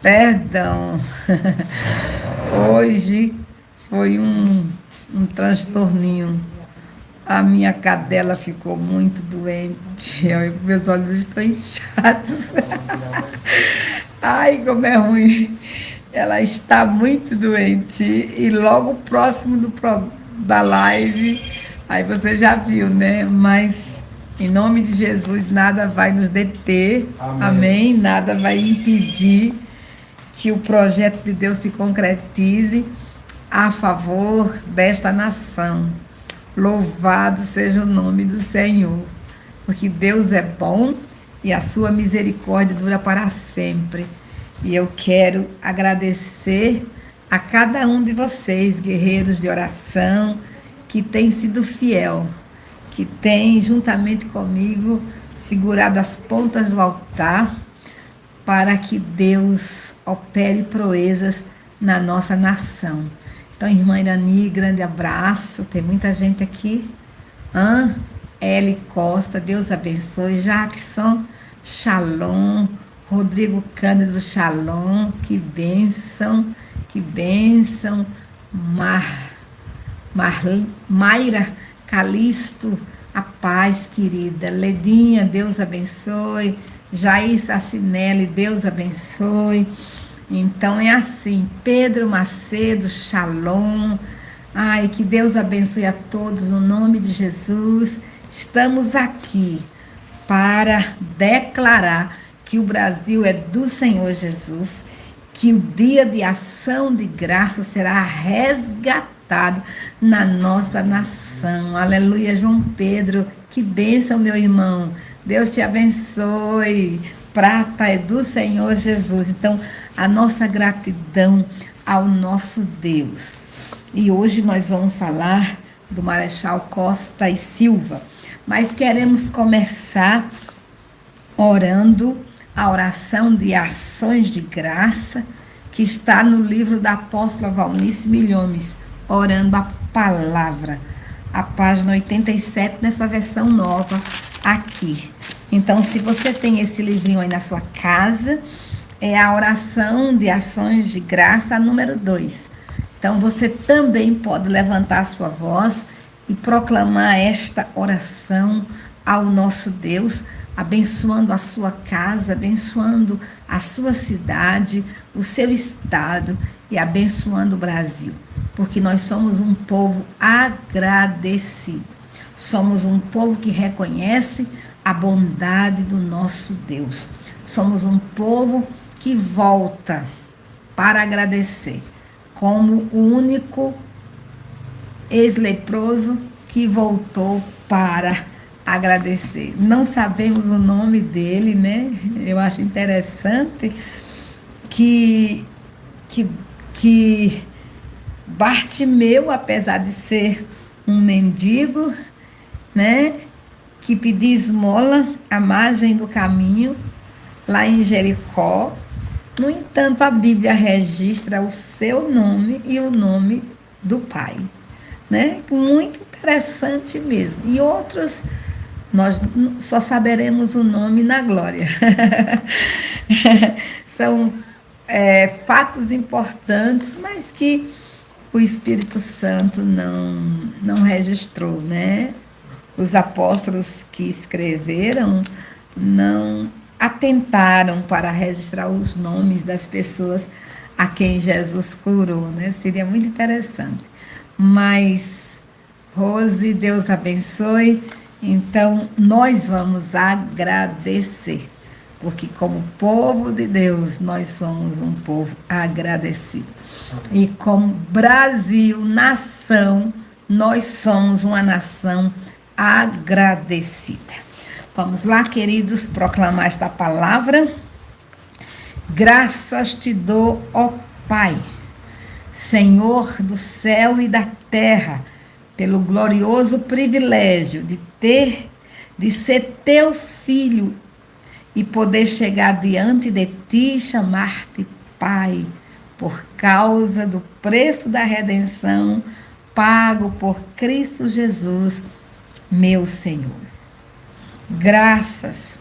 Perdão. Hoje foi um transtorninho. A minha cadela ficou muito doente. Meus olhos estão inchados. Ai, como é ruim. Ela está muito doente. E logo próximo da live, aí você já viu, né? Mas em nome de Jesus, nada vai nos deter. Amém? Nada vai impedir que o projeto de Deus se concretize a favor desta nação. Louvado seja o nome do Senhor, porque Deus é bom e a sua misericórdia dura para sempre. E eu quero agradecer a cada um de vocês, guerreiros de oração, que tem sido fiel, que tem, juntamente comigo, segurado as pontas do altar, para que Deus opere proezas na nossa nação. Então, irmã Irani, grande abraço. Tem muita gente aqui. Eli Costa, Deus abençoe. Jackson, Shalom. Rodrigo Cândido, Shalom. Que bênção, que bênção. Mayra Calisto, a paz, querida. Ledinha, Deus abençoe. Jair Sacinelli, Deus abençoe. Então é assim, Pedro Macedo, Shalom. Ai, que Deus abençoe a todos no nome de Jesus. Estamos aqui para declarar que o Brasil é do Senhor Jesus, que o dia de ação de graça será resgatado na nossa nação. Aleluia, João Pedro, que bênção, meu irmão. Deus te abençoe. Prata é do Senhor Jesus. Então, a nossa gratidão ao nosso Deus. E hoje nós vamos falar do Marechal Costa e Silva. Mas queremos começar orando a oração de ações de graça, que está no livro da apóstola Valnice Milhomes, Orando a Palavra, a página 87, nessa versão nova aqui. Então, se você tem esse livrinho aí na sua casa, é a oração de ações de graça, número 2. Então, você também pode levantar a sua voz e proclamar esta oração ao nosso Deus, abençoando a sua casa, abençoando a sua cidade, o seu estado e abençoando o Brasil. Porque nós somos um povo agradecido. Somos um povo que reconhece a bondade do nosso Deus. Somos um povo que volta para agradecer, como o único ex-leproso que voltou para agradecer. Não sabemos o nome dele, né? Eu acho interessante que Bartimeu, apesar de ser um mendigo, né, que pedia esmola à margem do caminho, lá em Jericó. No entanto, a Bíblia registra o seu nome e o nome do pai, né? Muito interessante mesmo. E outros, nós só saberemos o nome na glória. São fatos importantes, mas que o Espírito Santo não registrou, né? Os apóstolos que escreveram não atentaram para registrar os nomes das pessoas a quem Jesus curou, né? Seria muito interessante. Mas, Rose, Deus abençoe. Então, nós vamos agradecer, porque como povo de Deus, nós somos um povo agradecido. E como Brasil, nação, nós somos uma nação agradecida. Vamos lá, queridos, proclamar esta palavra. Graças te dou, ó Pai, Senhor do céu e da terra, pelo glorioso privilégio de ser teu filho e poder chegar diante de ti e chamar-te Pai, por causa do preço da redenção pago por Cristo Jesus, meu Senhor. Graças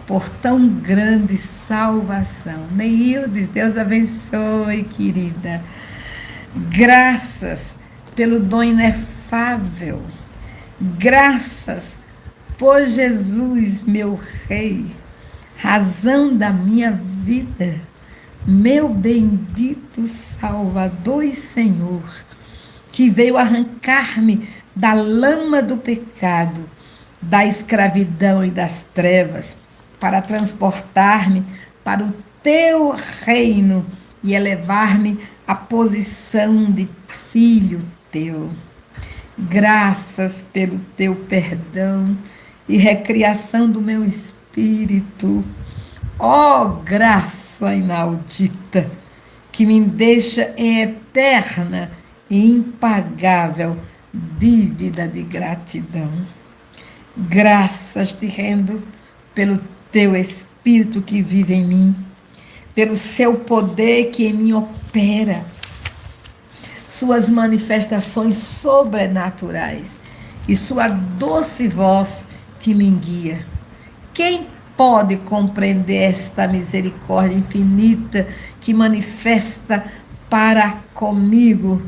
por tão grande salvação. Neildes, Deus abençoe, querida. Graças pelo dom inefável. Graças por Jesus, meu Rei, razão da minha vida, meu bendito Salvador e Senhor, que veio arrancar-me da lama do pecado, da escravidão e das trevas, para transportar-me para o teu reino e elevar-me à posição de filho teu. Graças pelo teu perdão e recriação do meu espírito. Ó graça inaudita, que me deixa em eterna e impagável dívida de gratidão. Graças te rendo pelo teu Espírito que vive em mim, pelo seu poder que em mim opera, suas manifestações sobrenaturais e sua doce voz que me guia. Quem pode compreender esta misericórdia infinita que manifesta para comigo,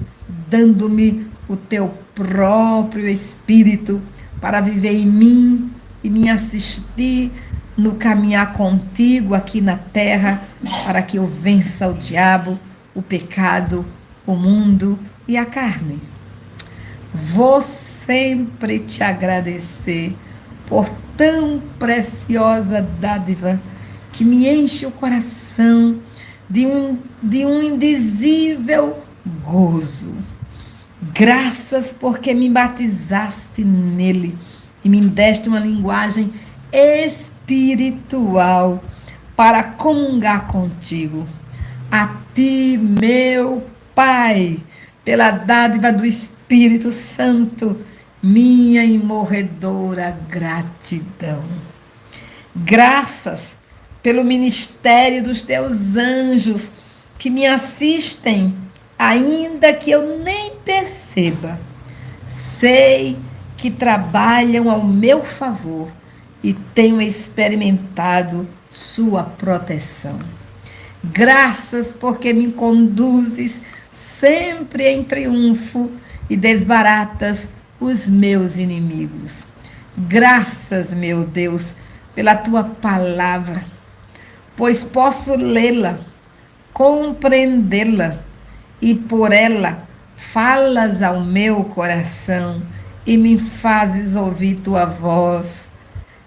dando-me o teu próprio Espírito para viver em mim e me assistir no caminhar contigo aqui na terra, para que eu vença o diabo, o pecado, o mundo e a carne. Vou sempre te agradecer por tão preciosa dádiva que me enche o coração de um indizível gozo. Graças porque me batizaste nele e me deste uma linguagem espiritual para comungar contigo. A ti, meu Pai, pela dádiva do Espírito Santo, minha imorredora gratidão. Graças pelo ministério dos teus anjos que me assistem, ainda que eu nem perceba. Sei que trabalham ao meu favor e tenho experimentado sua proteção. Graças porque me conduzes sempre em triunfo e desbaratas os meus inimigos. Graças, meu Deus, pela tua palavra, pois posso lê-la, compreendê-la e por ela falas ao meu coração e me fazes ouvir tua voz.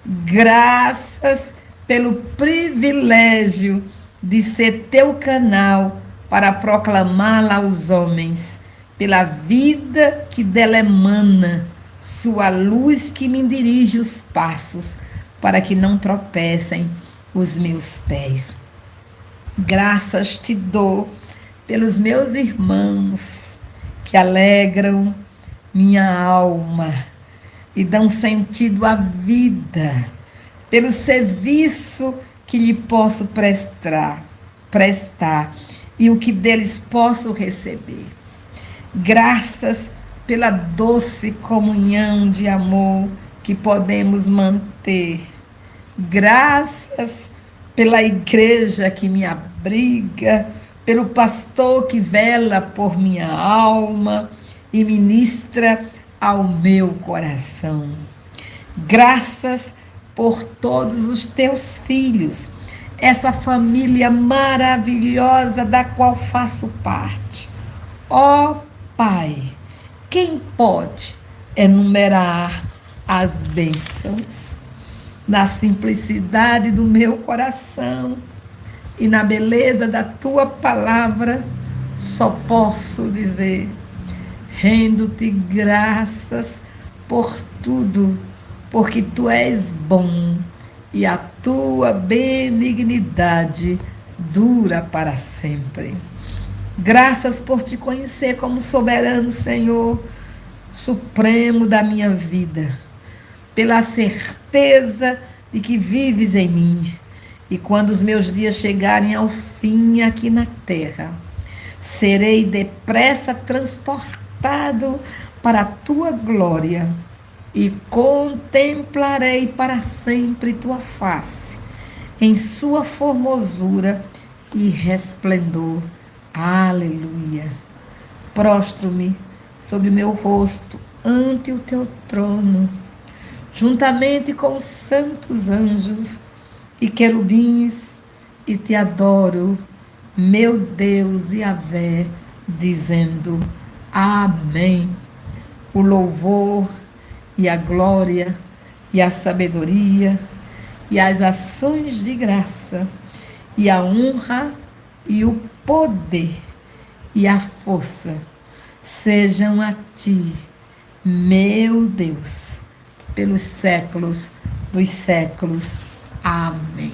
Graças pelo privilégio de ser teu canal para proclamá-la aos homens, pela vida que dela emana, sua luz que me dirige os passos, para que não tropecem os meus pés. Graças te dou pelos meus irmãos que alegram minha alma e dão sentido à vida, pelo serviço que lhe posso prestar e o que deles posso receber. Graças pela doce comunhão de amor que podemos manter. Graças pela igreja que me abriga, pelo pastor que vela por minha alma e ministra ao meu coração. Graças por todos os teus filhos, essa família maravilhosa da qual faço parte. Ó Pai, quem pode enumerar as bênçãos? Na simplicidade do meu coração e na beleza da tua palavra, só posso dizer: rendo-te graças por tudo, porque tu és bom e a tua benignidade dura para sempre. Graças por te conhecer como soberano Senhor, supremo da minha vida, pela certeza de que vives em mim. E quando os meus dias chegarem ao fim aqui na terra, serei depressa transportado para a tua glória e contemplarei para sempre tua face em sua formosura e resplendor. Aleluia. Prostro-me sobre o meu rosto ante o teu trono, juntamente com os santos anjos e querubins, e te adoro, meu Deus Yahvé, dizendo: Amém. O louvor e a glória e a sabedoria e as ações de graça e a honra e o poder e a força sejam a ti, meu Deus, pelos séculos dos séculos. Amém.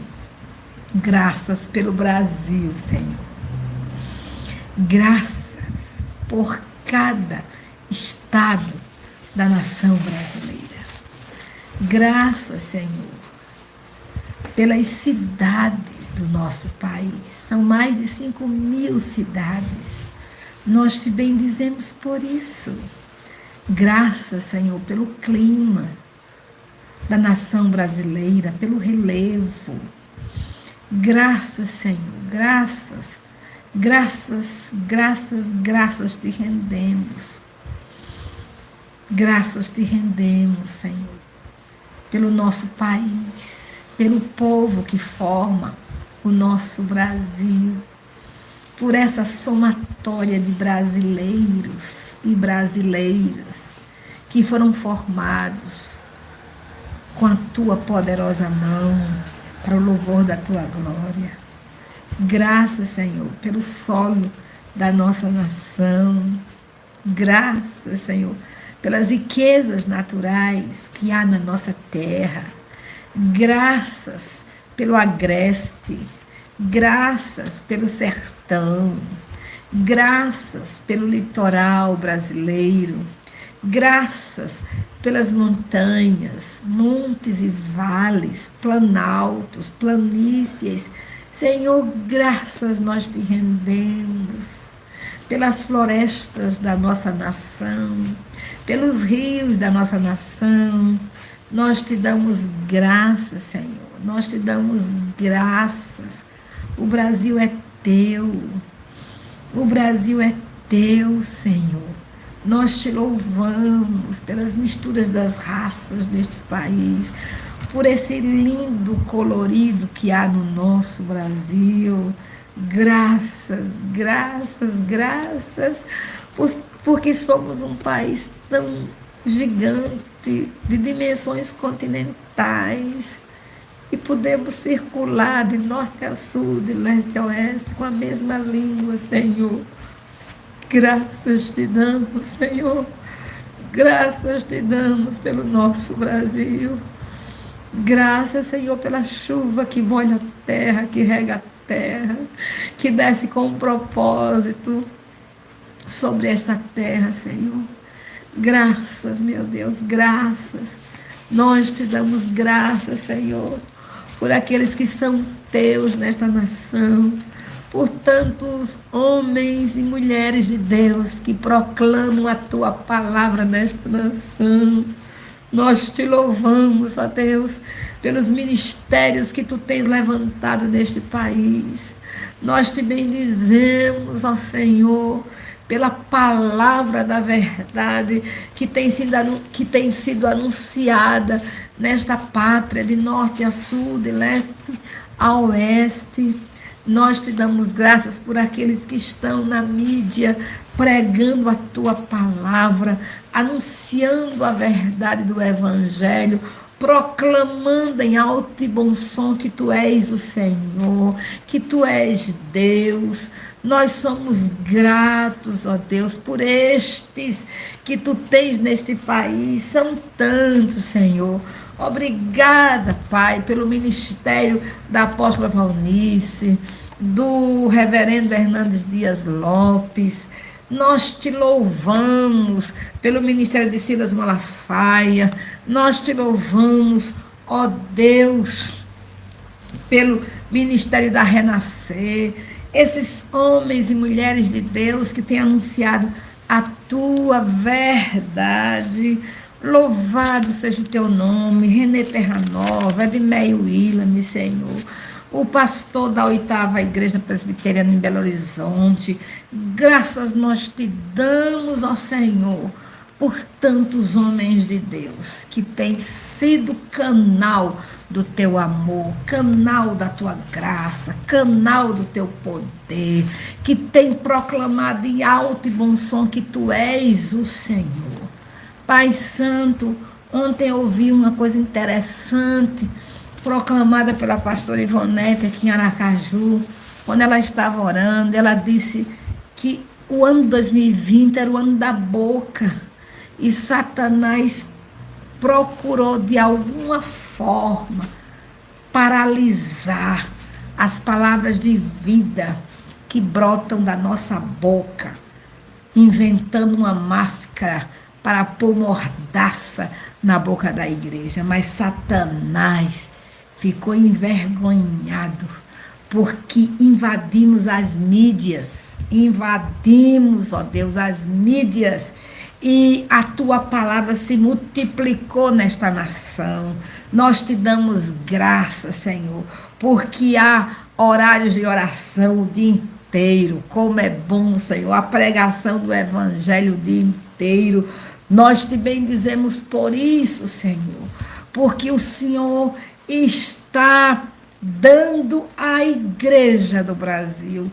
Graças pelo Brasil, Senhor. Graças por cada estado da nação brasileira. Graças, Senhor, pelas cidades do nosso país. São mais de 5.000 cidades. Nós te bendizemos por isso. Graças, Senhor, pelo clima da nação brasileira, pelo relevo. Graças, Senhor, graças, graças, graças, graças te rendemos. Graças te rendemos, Senhor, pelo nosso país, pelo povo que forma o nosso Brasil, por essa somatória de brasileiros e brasileiras que foram formados com a tua poderosa mão para o louvor da tua glória. Graças, Senhor, pelo solo da nossa nação. Graças, Senhor, pelas riquezas naturais que há na nossa terra. Graças pelo agreste. Graças pelo sertão. Graças pelo litoral brasileiro. Graças pelas montanhas, montes e vales, planaltos, planícies. Senhor, graças nós te rendemos pelas florestas da nossa nação, pelos rios da nossa nação. Nós te damos graças, Senhor. Nós te damos graças. O Brasil é teu. O Brasil é teu, Senhor. Nós te louvamos pelas misturas das raças deste país, por esse lindo colorido que há no nosso Brasil. Graças, graças, graças, porque somos um país tão gigante, de dimensões continentais, e podemos circular de norte a sul, de leste a oeste, com a mesma língua, Senhor. Graças te damos, Senhor. Graças te damos pelo nosso Brasil. Graças, Senhor, pela chuva que molha a terra, que rega a terra, que desce com um propósito sobre esta terra, Senhor. Graças, meu Deus, graças. Nós te damos graças, Senhor, por aqueles que são teus nesta nação, por tantos homens e mulheres de Deus que proclamam a tua palavra nesta nação. Nós te louvamos, ó Deus, pelos ministérios que tu tens levantado neste país. Nós te bendizemos, ó Senhor, pela palavra da verdade que tem sido anunciada nesta pátria, de norte a sul, de leste a oeste. Nós te damos graças por aqueles que estão na mídia pregando a tua palavra, anunciando a verdade do Evangelho, proclamando em alto e bom som que tu és o Senhor, que tu és Deus. Nós somos gratos, ó Deus, por estes que tu tens neste país. São tantos, Senhor. Obrigada, Pai, pelo ministério da apóstola Valnice, do reverendo Hernandes Dias Lopes. Nós te louvamos pelo ministério de Silas Malafaia. Nós te louvamos, ó Deus, pelo ministério da Renascer. Esses homens e mulheres de Deus que têm anunciado a tua verdade. Louvado seja o teu nome, Renê Terranova, Edmeio Willam, Senhor. o pastor da 8ª Igreja Presbiteriana em Belo Horizonte. Graças nós te damos, ó Senhor, por tantos homens de Deus que têm sido canal do teu amor, canal da tua graça, canal do teu poder, que tem proclamado em alto e bom som que tu és o Senhor. Pai Santo, ontem eu ouvi uma coisa interessante, proclamada pela pastora Ivonete aqui em Aracaju, quando ela estava orando. Ela disse que o ano 2020 era o ano da boca, e Satanás procurou de alguma forma paralisar as palavras de vida que brotam da nossa boca, inventando uma máscara para pôr mordaça na boca da igreja. Mas Satanás ficou envergonhado, porque invadimos as mídias, ó Deus, as mídias, e a tua palavra se multiplicou nesta nação. Nós te damos graça, Senhor, porque há horários de oração o dia inteiro. Como é bom, Senhor, a pregação do evangelho o dia inteiro. Nós te bendizemos por isso, Senhor, porque o Senhor está dando à igreja do Brasil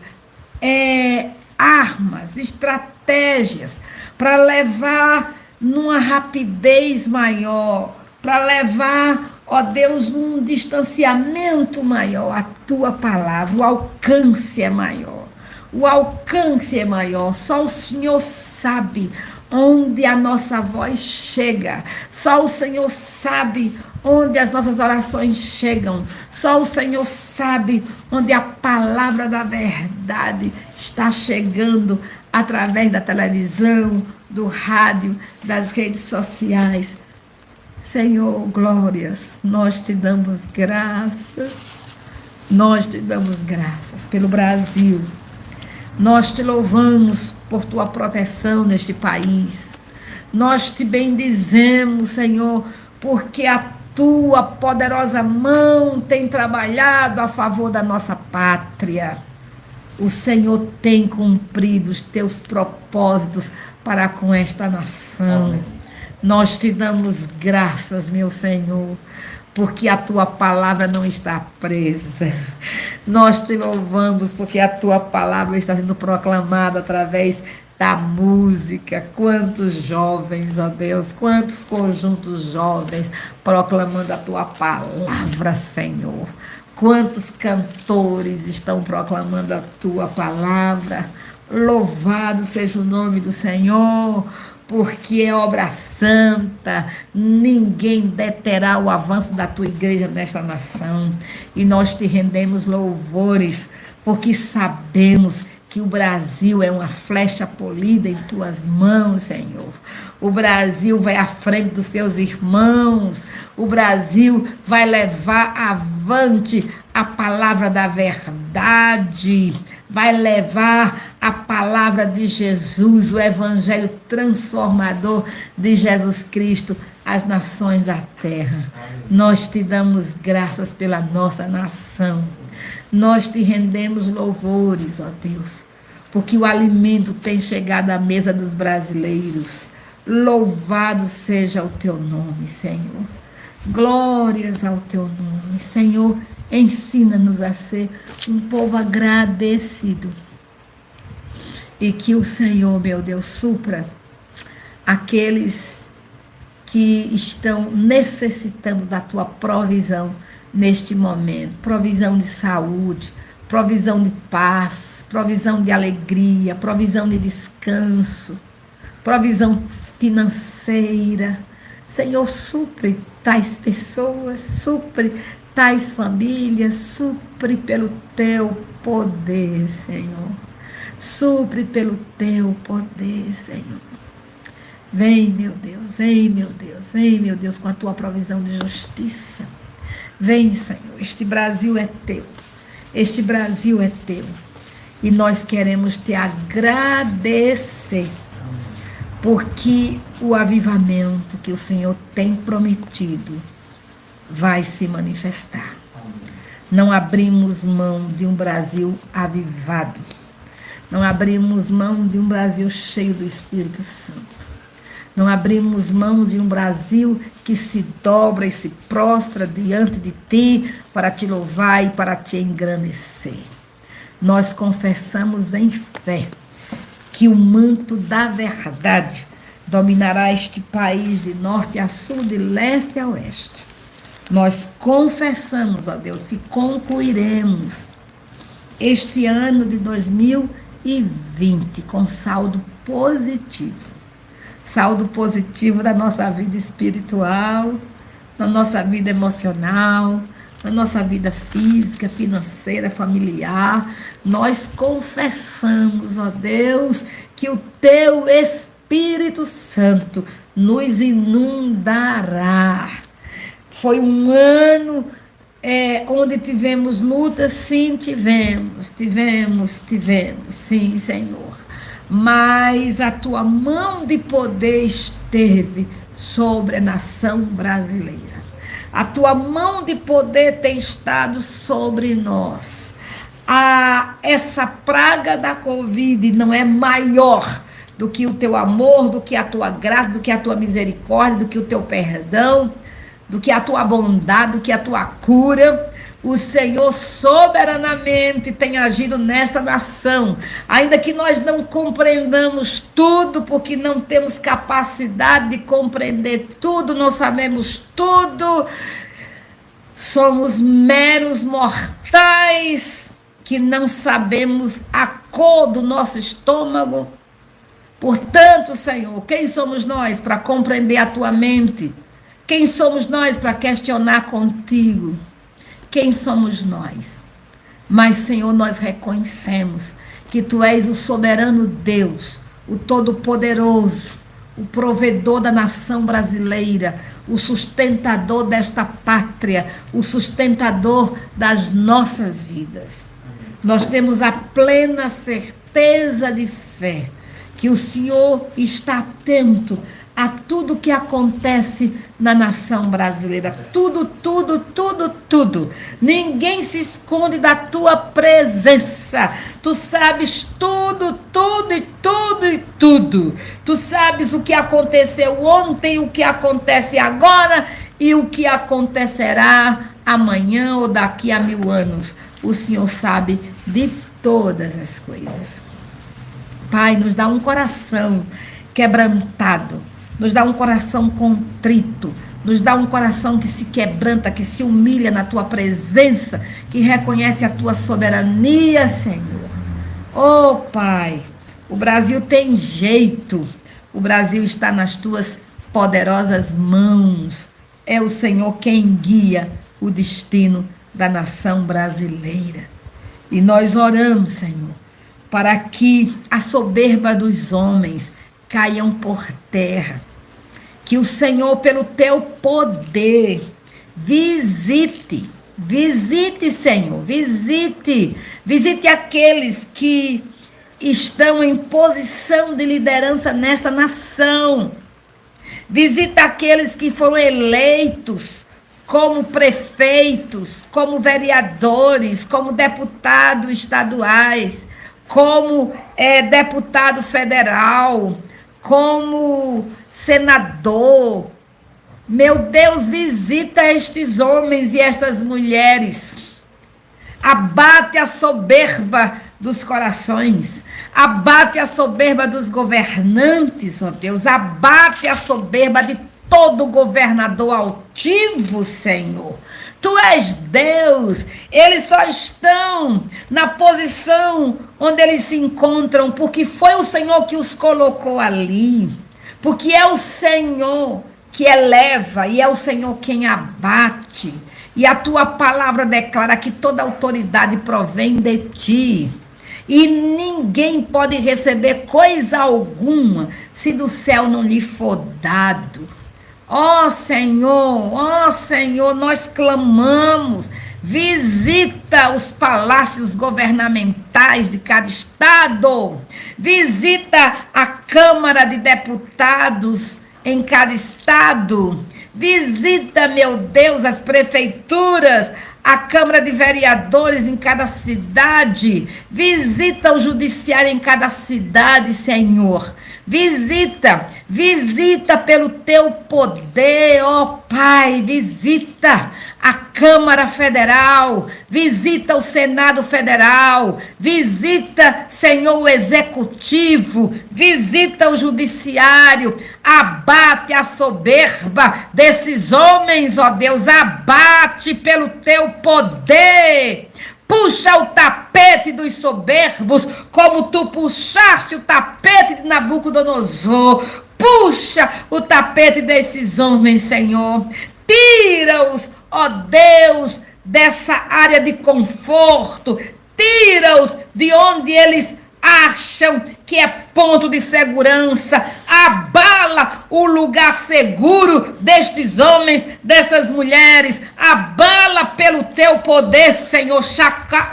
armas, estratégias para levar numa rapidez maior, para levar, ó Deus, num distanciamento maior a tua palavra. O alcance é maior. O alcance é maior. Só o Senhor sabe onde a nossa voz chega. Só o Senhor sabe onde as nossas orações chegam. Só o Senhor sabe onde a palavra da verdade está chegando através da televisão, do rádio, das redes sociais. Senhor, glórias, nós te damos graças. Nós te damos graças pelo Brasil. Nós te louvamos por tua proteção neste país. Nós te bendizemos, Senhor, porque a tua poderosa mão tem trabalhado a favor da nossa pátria. O Senhor tem cumprido os teus propósitos para com esta nação. Amém. Nós te damos graças, meu Senhor, porque a tua palavra não está presa. Nós te louvamos porque a tua palavra está sendo proclamada através da música. Quantos jovens, ó Deus, quantos conjuntos jovens proclamando a tua palavra, Senhor. Quantos cantores estão proclamando a tua palavra. Louvado seja o nome do Senhor, porque é obra santa. Ninguém deterá o avanço da tua igreja nesta nação. E nós te rendemos louvores, porque sabemos que o Brasil é uma flecha polida em tuas mãos, Senhor. O Brasil vai à frente dos seus irmãos. O Brasil vai levar avante a palavra da verdade. Vai levar a palavra de Jesus, o evangelho transformador de Jesus Cristo às nações da terra. Nós te damos graças pela nossa nação. Nós te rendemos louvores, ó Deus, porque o alimento tem chegado à mesa dos brasileiros. Louvado seja o teu nome, Senhor. Glórias ao teu nome, Senhor. Ensina-nos a ser um povo agradecido. E que o Senhor, meu Deus, supra aqueles que estão necessitando da tua provisão neste momento. Provisão de saúde, provisão de paz, provisão de alegria, provisão de descanso, provisão financeira. Senhor, supre tais pessoas, supre tais famílias, supre pelo teu poder, Senhor. Supre pelo teu poder, Senhor. Vem, meu Deus, vem, meu Deus, vem, meu Deus, com a tua provisão de justiça. Vem, Senhor, este Brasil é teu. Este Brasil é teu. E nós queremos te agradecer, porque o avivamento que o Senhor tem prometido vai se manifestar. Não abrimos mão de um Brasil avivado. Não abrimos mão de um Brasil cheio do Espírito Santo. Não abrimos mão de um Brasil que se dobra e se prostra diante de ti para te louvar e para te engrandecer. Nós confessamos em fé que o manto da verdade dominará este país de norte a sul, de leste a oeste. Nós confessamos, ó Deus, que concluiremos este ano de 2020 com saldo positivo. Saldo positivo da nossa vida espiritual, na nossa vida emocional, na nossa vida física, financeira, familiar. Nós confessamos, ó Deus, que o teu Espírito Santo nos inundará. Foi um ano onde tivemos lutas, sim, tivemos, sim, Senhor. Mas a tua mão de poder esteve sobre a nação brasileira. A tua mão de poder tem estado sobre nós. Essa praga da Covid não é maior do que o teu amor, do que a tua graça, do que a tua misericórdia, do que o teu perdão, do que a tua bondade, do que a tua cura. O Senhor soberanamente tem agido nesta nação, ainda que nós não compreendamos tudo, porque não temos capacidade de compreender tudo, não sabemos tudo, somos meros mortais que não sabemos a cor do nosso estômago. Portanto, Senhor, quem somos nós para compreender a tua mente? Quem somos nós para questionar contigo? Quem somos nós? Mas, Senhor, nós reconhecemos que Tu és o soberano Deus, o Todo-Poderoso, o provedor da nação brasileira, o sustentador desta pátria, o sustentador das nossas vidas. Nós temos a plena certeza de fé que o Senhor está atento a tudo que acontece na nação brasileira. Tudo. Ninguém se esconde da tua presença. Tu sabes tudo. Tu sabes o que aconteceu ontem, o que acontece agora e o que acontecerá amanhã ou daqui a 1000 anos. O Senhor sabe de todas as coisas. Pai, nos dá um coração quebrantado, nos dá um coração contrito, nos dá um coração que se quebranta, que se humilha na tua presença, que reconhece a tua soberania, Senhor. Oh, Pai, o Brasil tem jeito, o Brasil está nas tuas poderosas mãos. É o Senhor quem guia o destino da nação brasileira. E nós oramos, Senhor, para que a soberba dos homens caiam por terra. Que o Senhor, pelo teu poder, visite, Senhor, visite aqueles que estão em posição de liderança nesta nação. Visita aqueles que foram eleitos como prefeitos, como vereadores, como deputados estaduais, como deputado federal, como senador. Meu Deus, visita estes homens e estas mulheres. Abate a soberba dos corações. Abate a soberba dos governantes, ó Deus. Abate a soberba de todo governador altivo, Senhor. Tu és Deus. Eles só estão na posição onde eles se encontram porque foi o Senhor que os colocou ali. Porque é o Senhor que eleva e é o Senhor quem abate. E a tua palavra declara que toda autoridade provém de ti. E ninguém pode receber coisa alguma se do céu não lhe for dado. Ó Senhor, nós clamamos. Visita os palácios governamentais de cada estado. Visita a Câmara de Deputados em cada estado. Visita, meu Deus, as prefeituras, a Câmara de Vereadores em cada cidade, visita o judiciário em cada cidade, Senhor. Visita pelo teu poder, ó Pai, visita a Câmara Federal, visita o Senado Federal, visita, Senhor, o Executivo, visita o Judiciário, abate a soberba desses homens, ó Deus, abate pelo teu poder. Puxa o tapete dos soberbos, como tu puxaste o tapete de Nabucodonosor. Puxa o tapete desses homens, Senhor. Tira-os, ó Deus, dessa área de conforto. Tira-os de onde eles acham que é ponto de segurança. Abala o lugar seguro destes homens, destas mulheres. Abala pelo teu poder, Senhor.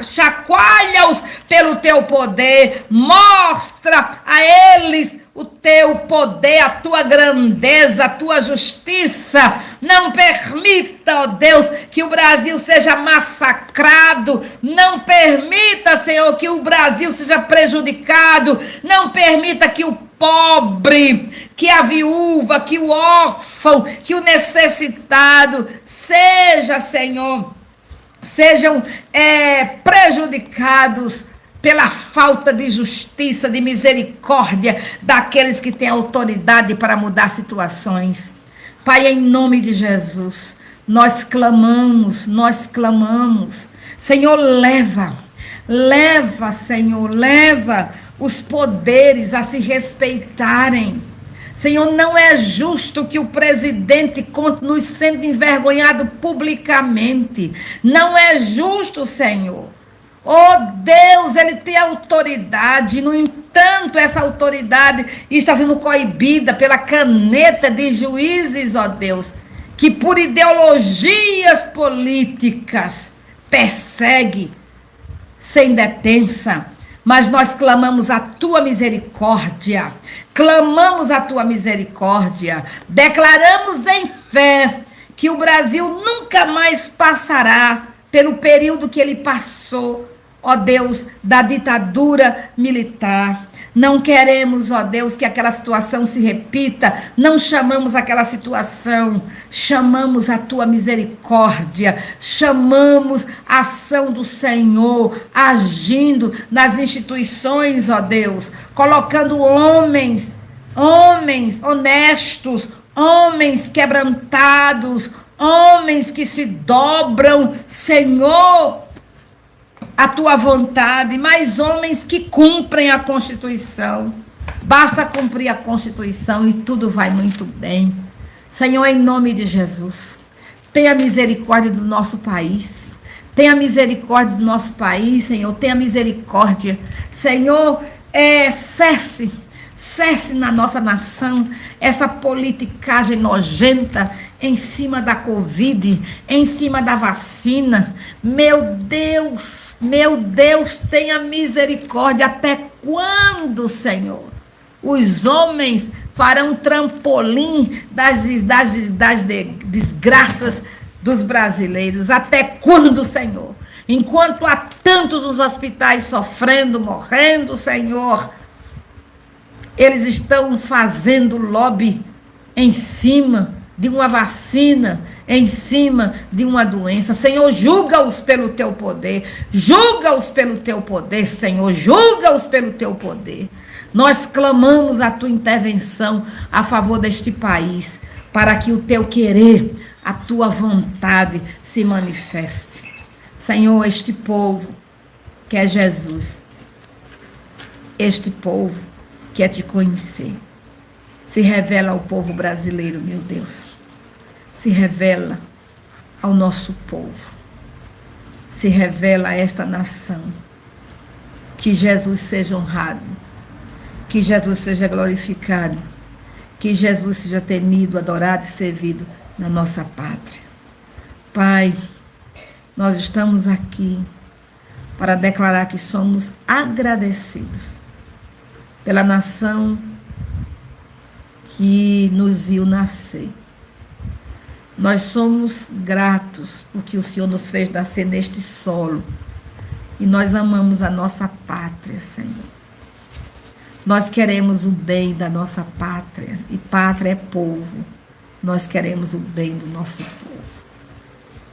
Chacoalha-os pelo teu poder. Mostra a eles o teu poder, a tua grandeza, a tua justiça. Não permita, ó Deus, que o Brasil seja massacrado. Não permita, Senhor, que o Brasil seja prejudicado. Não permita que o pobre, que a viúva, que o órfão, que o necessitado sejam prejudicados pela falta de justiça, de misericórdia daqueles que têm autoridade para mudar situações. Pai, em nome de Jesus, nós clamamos. Senhor, leva, Senhor, leva os poderes a se respeitarem. Senhor, não é justo que o presidente continue sendo envergonhado publicamente. Não é justo, Senhor. Oh Deus, ele tem autoridade, no entanto, essa autoridade está sendo coibida pela caneta de juízes, ó Deus, que por ideologias políticas persegue sem detença. Mas nós clamamos a tua misericórdia, declaramos em fé que o Brasil nunca mais passará pelo período que ele passou, ó Deus, da ditadura militar. Não queremos, ó Deus, que aquela situação se repita. Não chamamos aquela situação, chamamos a tua misericórdia, chamamos a ação do Senhor agindo nas instituições, ó Deus, colocando homens honestos, homens quebrantados, homens que se dobram, Senhor, a tua vontade, mas homens que cumprem a Constituição. Basta cumprir a Constituição e tudo vai muito bem. Senhor, em nome de Jesus, tenha misericórdia do nosso país. Tenha misericórdia do nosso país, Senhor. Tenha misericórdia. Senhor, cesse na nossa nação essa politicagem nojenta em cima da Covid, em cima da vacina. Meu Deus, tenha misericórdia. Até quando, Senhor, os homens farão trampolim das desgraças dos brasileiros? Até quando, Senhor? Enquanto há tantos nos hospitais sofrendo, morrendo, Senhor, eles estão fazendo lobby em cima de uma vacina, em cima de uma doença. Senhor, julga-os pelo teu poder. Julga-os pelo teu poder, Senhor. Julga-os pelo teu poder. Nós clamamos a tua intervenção a favor deste país, para que o teu querer, a tua vontade se manifeste. Senhor, este povo que é Jesus, este povo quer te conhecer. Se revela ao povo brasileiro, meu Deus. Se revela ao nosso povo. Se revela a esta nação. Que Jesus seja honrado. Que Jesus seja glorificado. Que Jesus seja temido, adorado e servido na nossa pátria. Pai, nós estamos aqui para declarar que somos agradecidos pela nação que nos viu nascer. Nós somos gratos porque o Senhor nos fez nascer neste solo. E nós amamos a nossa pátria, Senhor. Nós queremos o bem da nossa pátria. E pátria é povo. Nós queremos o bem do nosso povo.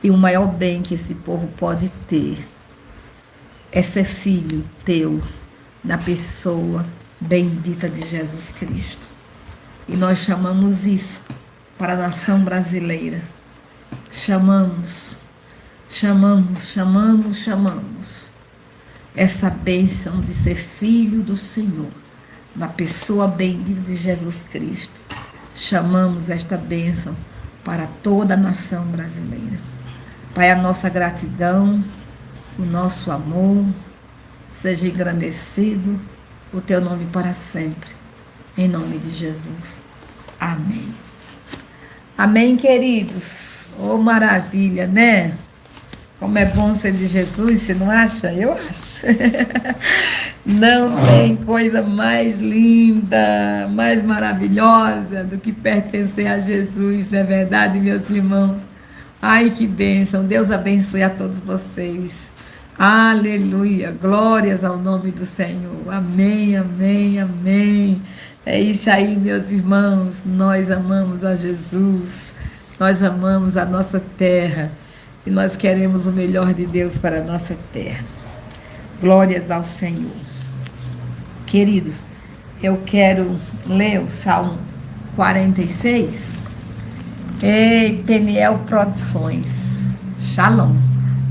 E o maior bem que esse povo pode ter é ser filho teu, na pessoa bendita de Jesus Cristo. E nós chamamos isso para a nação brasileira. Chamamos essa bênção de ser filho do Senhor, na pessoa bendita de Jesus Cristo. Chamamos esta bênção para toda a nação brasileira. Pai, a nossa gratidão, o nosso amor, seja engrandecido o teu nome para sempre. Em nome de Jesus. Amém. Amém, queridos. Oh, maravilha, né? Como é bom ser de Jesus, você não acha? Eu acho. Não tem coisa mais linda, mais maravilhosa do que pertencer a Jesus, não é verdade, meus irmãos? Ai, que bênção. Deus abençoe a todos vocês. Aleluia. Glórias ao nome do Senhor. Amém, amém, amém. É isso aí, meus irmãos. Nós amamos a Jesus. Nós amamos a nossa terra. E nós queremos o melhor de Deus para a nossa terra. Glórias ao Senhor. Queridos, eu quero ler o Salmo 46. Ei, Peniel Produções. Shalom.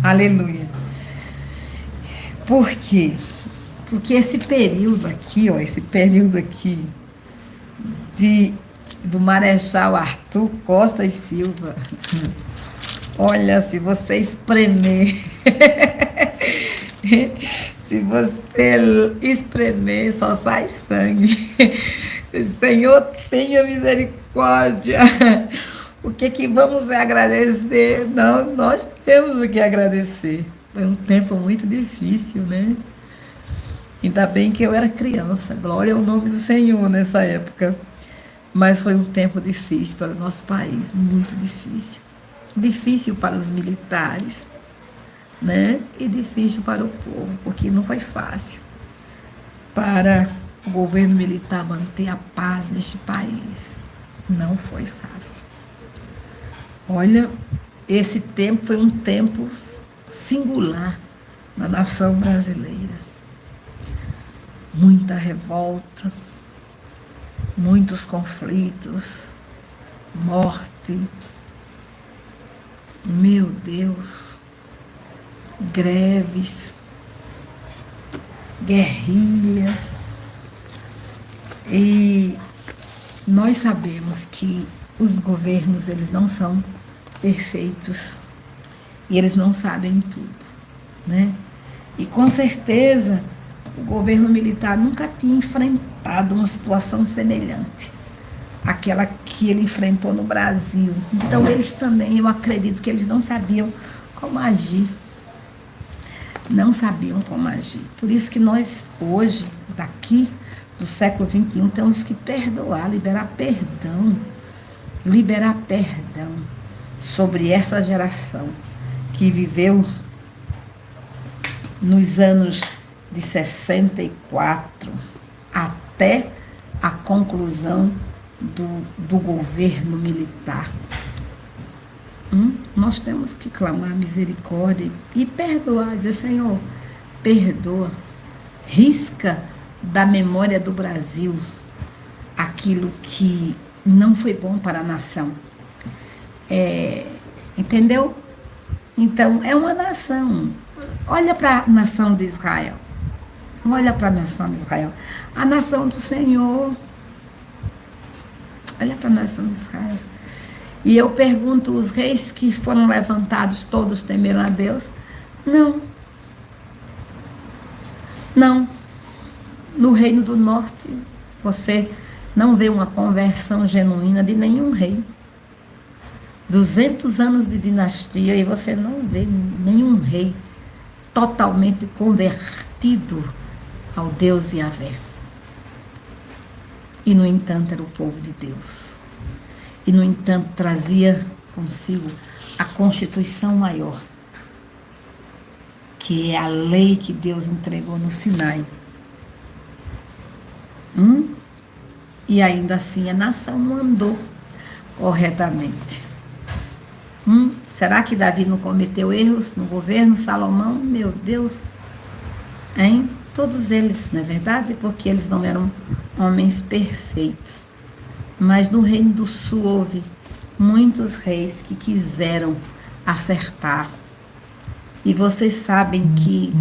Aleluia. Por quê? Porque esse período aqui, do Marechal Arthur Costa e Silva, olha, se você espremer, só sai sangue. Senhor, tenha misericórdia. O que vamos agradecer? Não, nós temos o que agradecer. Foi um tempo muito difícil, né? Ainda bem que eu era criança. Glória ao nome do Senhor nessa época. Mas foi um tempo difícil para o nosso país, muito difícil. Difícil para os militares, né? E difícil para o povo, porque não foi fácil para o governo militar manter a paz neste país. Não foi fácil. Olha, esse tempo foi um tempo singular na nação brasileira. Muita revolta, muitos conflitos, morte. Meu Deus, greves, guerrilhas. E nós sabemos que os governos, eles não são perfeitos e eles não sabem tudo, né? E com certeza o governo militar nunca tinha enfrentado uma situação semelhante àquela que ele enfrentou no Brasil. Então eles também, eu acredito que eles não sabiam como agir. Não sabiam como agir. Por isso que nós hoje, daqui do século XXI, temos que perdoar, liberar perdão sobre essa geração que viveu nos anos de 64 até a conclusão do governo militar. Nós temos que clamar misericórdia e perdoar, dizer, Senhor, perdoa, risca da memória do Brasil aquilo que não foi bom para a nação. Entendeu? Então, é uma nação. Olha para a nação de Israel. Olha para a nação de Israel. A nação do Senhor. Olha para a nação de Israel. E eu pergunto, os reis que foram levantados, todos temeram a Deus? Não. Não. No Reino do Norte, você não vê uma conversão genuína de nenhum rei. 200 anos de dinastia e você não vê nenhum rei totalmente convertido ao Deus Yahvé. E, no entanto, era o povo de Deus. E, no entanto, trazia consigo a constituição maior, que é a lei que Deus entregou no Sinai. E ainda assim a nação não andou corretamente. Será que Davi não cometeu erros no governo? Salomão, meu Deus, hein? Todos eles, não é verdade? Porque eles não eram homens perfeitos. Mas no Reino do Sul houve muitos reis que quiseram acertar. E vocês sabem que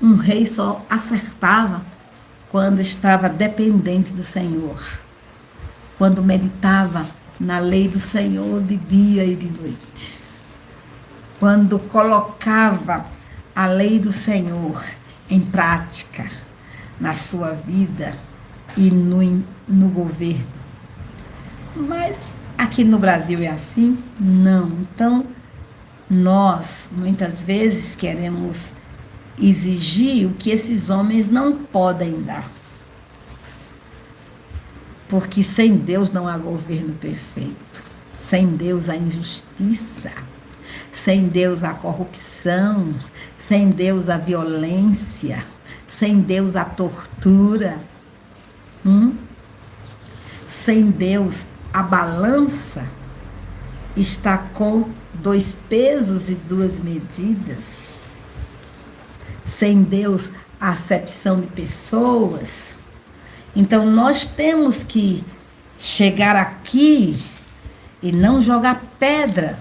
um rei só acertava quando estava dependente do Senhor, quando meditava na lei do Senhor de dia e de noite, quando colocava a lei do Senhor em prática na sua vida e no governo. Mas aqui no Brasil é assim? Não. Então, nós muitas vezes queremos exigir o que esses homens não podem dar. Porque sem Deus não há governo perfeito. Sem Deus há injustiça. Sem Deus há corrupção. Sem Deus há violência. Sem Deus há tortura. Sem Deus a balança está com 2 pesos e 2 medidas. Sem Deus a acepção de pessoas. Então nós temos que chegar aqui e não jogar pedra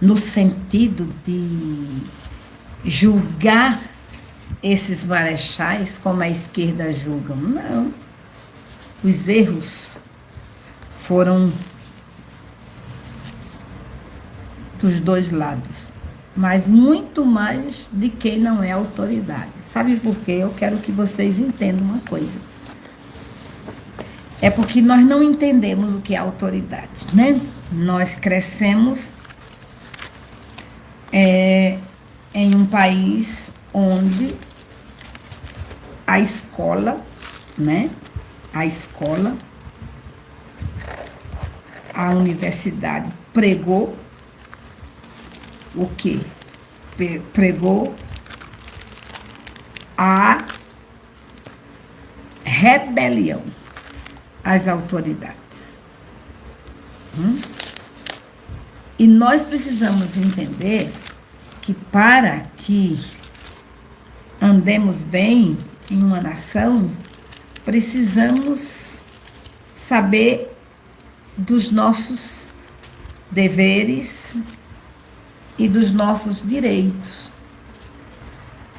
no sentido de julgar esses marechais como a esquerda julgam. Não. Os erros foram dos 2 lados, mas muito mais de quem não é autoridade. Sabe por quê? Eu quero que vocês entendam uma coisa. É porque nós não entendemos o que é autoridade, né? Nós crescemos em um país onde a escola, né? A universidade pregou o quê? Pregou a rebelião às autoridades. E nós precisamos entender que para que andemos bem em uma nação, precisamos saber dos nossos deveres e dos nossos direitos.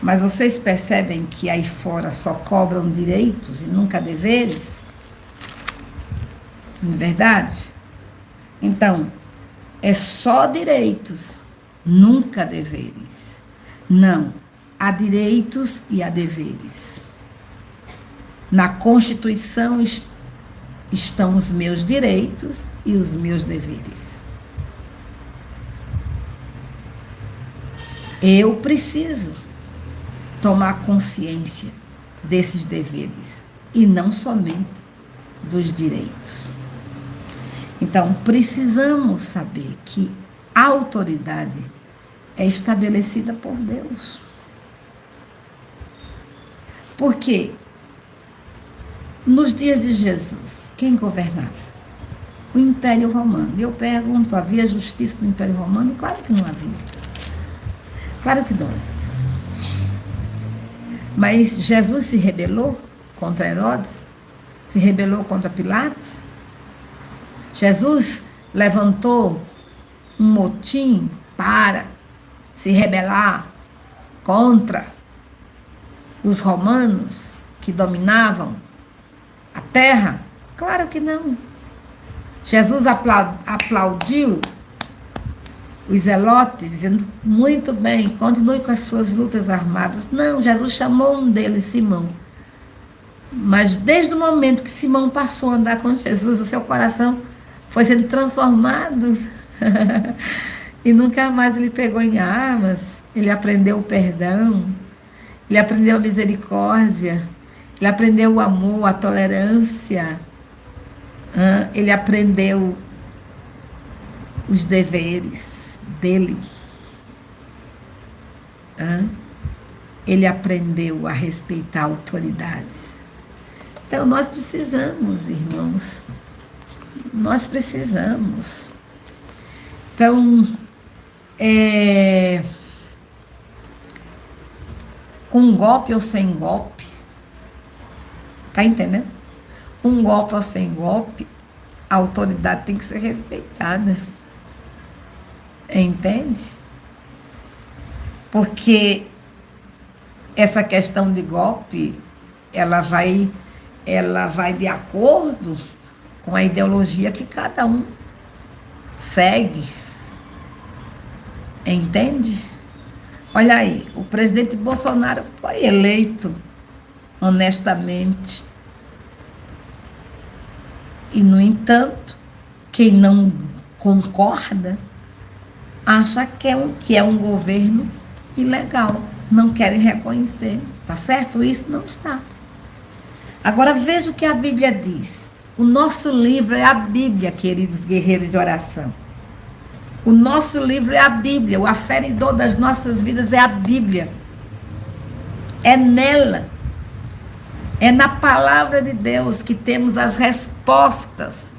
Mas vocês percebem que aí fora só cobram direitos e nunca deveres? Não é verdade? Então, é só direitos, nunca deveres. Não, há direitos e há deveres. Na Constituição estão os meus direitos e os meus deveres. Eu preciso tomar consciência desses deveres e não somente dos direitos. Então, precisamos saber que a autoridade é estabelecida por Deus. Porque nos dias de Jesus, quem governava? O Império Romano. E eu pergunto, havia justiça no Império Romano? Claro que não havia. Claro que não havia. Mas Jesus se rebelou contra Herodes? Se rebelou contra Pilatos? Jesus levantou um motim para se rebelar contra os romanos que dominavam a terra? Claro que não. Jesus aplaudiu os zelotes, dizendo, muito bem, continue com as suas lutas armadas. Não, Jesus chamou um deles, Simão. Mas desde o momento que Simão passou a andar com Jesus, o seu coração foi sendo transformado. E nunca mais ele pegou em armas. Ele aprendeu o perdão. Ele aprendeu a misericórdia. Ele aprendeu o amor, a tolerância. Ele aprendeu os deveres dele. Ele aprendeu a respeitar autoridades. Então, nós precisamos, irmãos. Nós precisamos. Então, com golpe ou sem golpe, tá entendendo? Um golpe ou sem golpe, a autoridade tem que ser respeitada. Entende? Porque essa questão de golpe, ela vai de acordo com a ideologia que cada um segue. Entende? Olha aí, o presidente Bolsonaro foi eleito honestamente. E, no entanto, quem não concorda acha que é um governo ilegal. Não querem reconhecer. Está certo? Isso não está. Agora veja o que a Bíblia diz. O nosso livro é a Bíblia, queridos guerreiros de oração. O nosso livro é a Bíblia. O aferidor das nossas vidas é a Bíblia. É nela. É na palavra de Deus que temos as respostas.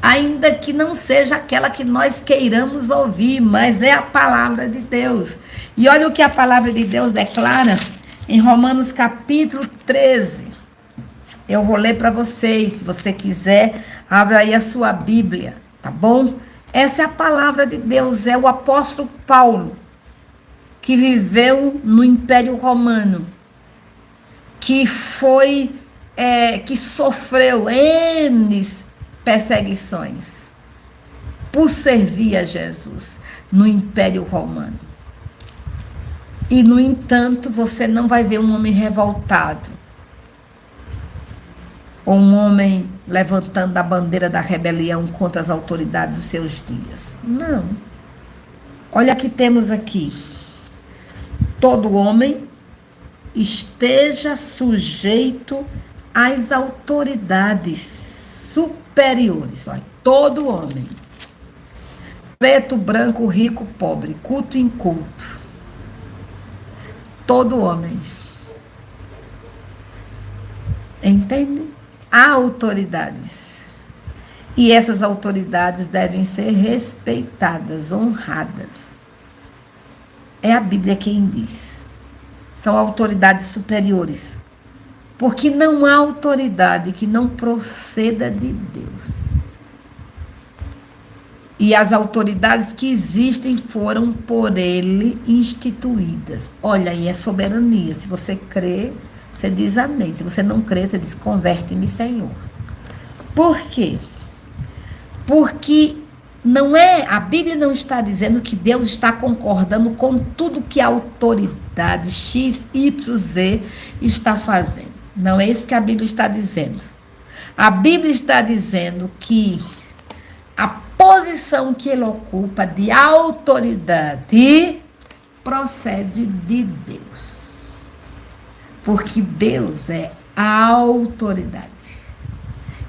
Ainda que não seja aquela que nós queiramos ouvir, mas é a palavra de Deus. E olha o que a palavra de Deus declara em Romanos capítulo 13. Eu vou ler para vocês, se você quiser, abra aí a sua Bíblia, tá bom? Essa é a palavra de Deus, é o apóstolo Paulo, que viveu no Império Romano, que sofreu N perseguições por servir a Jesus no Império Romano. E, no entanto, você não vai ver um homem revoltado, ou um homem levantando a bandeira da rebelião contra as autoridades dos seus dias. Não. Olha o que temos aqui. Todo homem esteja sujeito às autoridades superiores. Olha, todo homem. Preto, branco, rico, pobre, culto e inculto. Todo homem. Entende? Há autoridades. E essas autoridades devem ser respeitadas, honradas. É a Bíblia quem diz. São autoridades superiores. Porque não há autoridade que não proceda de Deus. E as autoridades que existem foram por Ele instituídas. Olha, aí é soberania. Se você crê, você diz amém. Se você não crê, você diz converte-me, Senhor. Por quê? Porque a Bíblia não está dizendo que Deus está concordando com tudo que a autoridade X, Y, Z está fazendo. Não é isso que a Bíblia está dizendo. A Bíblia está dizendo que a posição que ele ocupa de autoridade procede de Deus. Porque Deus é a autoridade.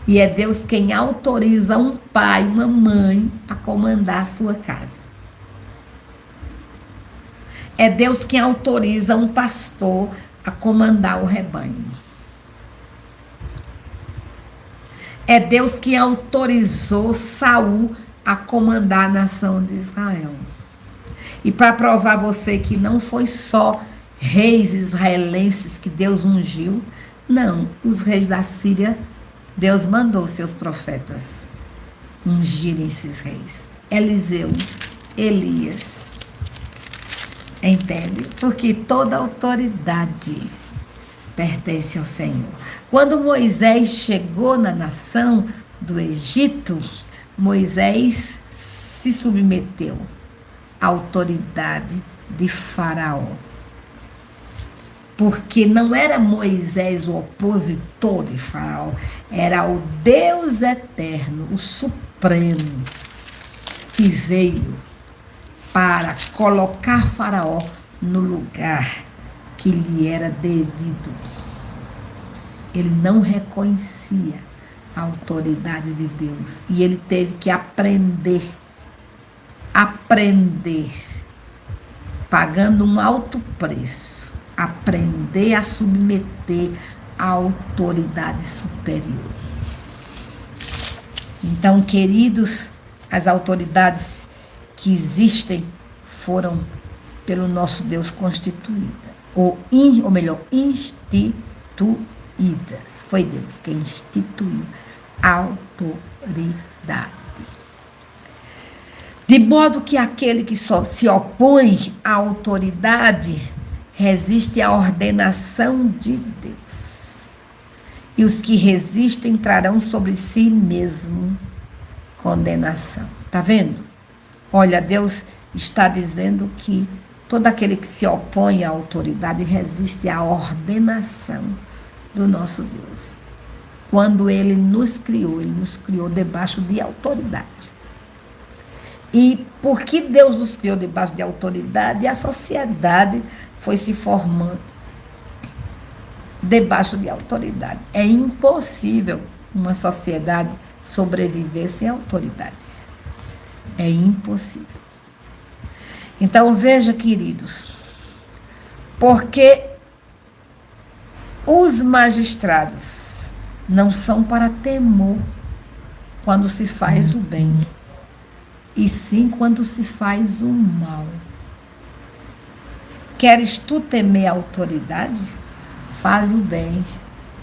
E é Deus quem autoriza um pai, uma mãe a comandar a sua casa. É Deus quem autoriza um pastor a comandar o rebanho. É Deus quem autorizou Saul a comandar a nação de Israel. E para provar a você que não foi só reis israelenses que Deus ungiu, não, os reis da Síria, Deus mandou seus profetas ungirem esses reis. Eliseu, Elias. Entende? Porque toda autoridade pertence ao Senhor. Quando Moisés chegou na nação do Egito, Moisés se submeteu à autoridade de Faraó. Porque não era Moisés o opositor de Faraó, era o Deus eterno, o Supremo, que veio para colocar Faraó no lugar que lhe era devido. Ele não reconhecia a autoridade de Deus e ele teve que aprender aprender, pagando um alto preço, aprender a submeter à autoridade superior. Então, queridos, as autoridades que existem foram pelo nosso Deus constituídas, ou melhor, instituídas. Foi Deus quem instituiu a autoridade. De modo que aquele que só se opõe à autoridade resiste à ordenação de Deus. E os que resistem trarão sobre si mesmo condenação. Tá vendo? Olha, Deus está dizendo que todo aquele que se opõe à autoridade resiste à ordenação do nosso Deus. Quando Ele nos criou debaixo de autoridade. E porque Deus nos criou debaixo de autoridade, a sociedade foi se formando debaixo de autoridade. É impossível uma sociedade sobreviver sem autoridade. É impossível. Então, veja, queridos, porque os magistrados não são para temor quando se faz o bem, e sim quando se faz o mal. Queres tu temer a autoridade? Faz o bem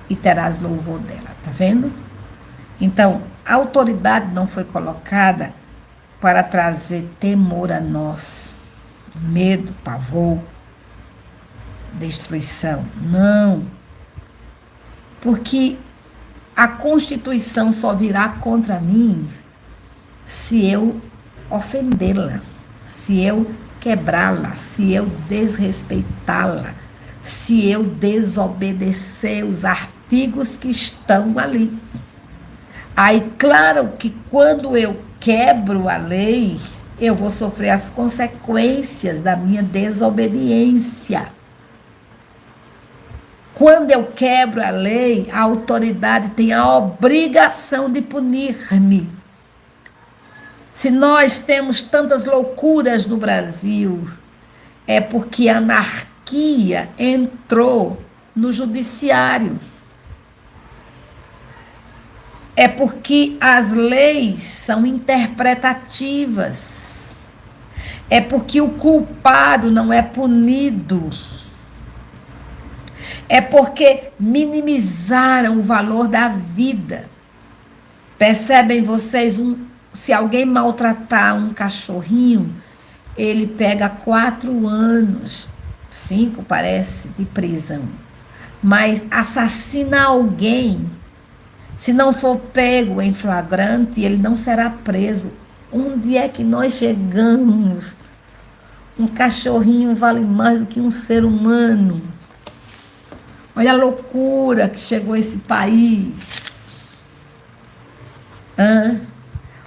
e terás louvor dela. Tá vendo? Então, a autoridade não foi colocada para trazer temor a nós, medo, pavor, destruição. Não. Porque a Constituição só virá contra mim se eu ofendê-la, se eu quebrá-la, se eu desrespeitá-la, se eu desobedecer os artigos que estão ali. Aí, claro que quando eu quebro a lei, eu vou sofrer as consequências da minha desobediência. Quando eu quebro a lei, a autoridade tem a obrigação de punir-me. Se nós temos tantas loucuras no Brasil, é porque a anarquia entrou no judiciário. É porque as leis são interpretativas. É porque o culpado não é punido. É porque minimizaram o valor da vida. Percebem vocês? Se alguém maltratar um cachorrinho, ele pega 4 anos, 5 parece, de prisão. Mas assassina alguém, se não for pego em flagrante, ele não será preso. Onde é que nós chegamos? Um cachorrinho vale mais do que um ser humano. Olha a loucura que chegou esse país.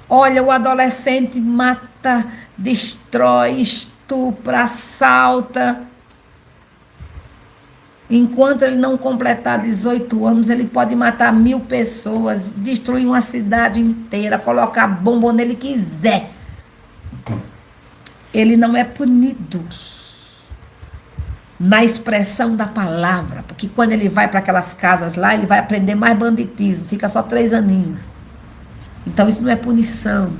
Olha, o adolescente mata, destrói, estupra, assalta. Enquanto ele não completar 18 anos, ele pode matar 1000 pessoas, destruir uma cidade inteira, colocar bomba onde ele quiser. Ele não é punido na expressão da palavra, porque quando ele vai para aquelas casas lá, ele vai aprender mais banditismo, fica só 3 aninhos. Então, isso não é punição.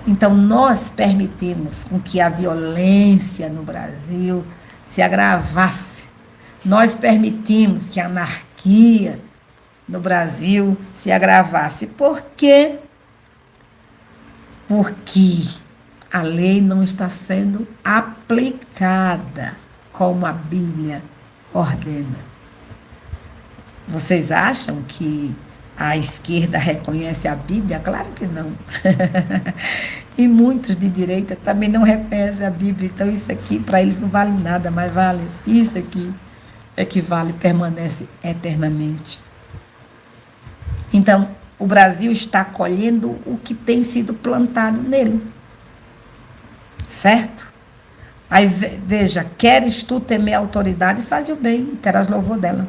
Então, nós permitimos com que a violência no Brasil se agravasse. Nós permitimos que a anarquia no Brasil se agravasse. Por quê? Porque a lei não está sendo aplicada como a Bíblia ordena. Vocês acham que a esquerda reconhece a Bíblia? Claro que não. E muitos de direita também não reconhecem a Bíblia. Então, isso aqui, para eles, não vale nada, mas vale. Isso aqui é que vale, permanece eternamente. Então, o Brasil está colhendo o que tem sido plantado nele. Certo? Aí, veja, queres tu temer a autoridade, faz o bem, terás louvor dela.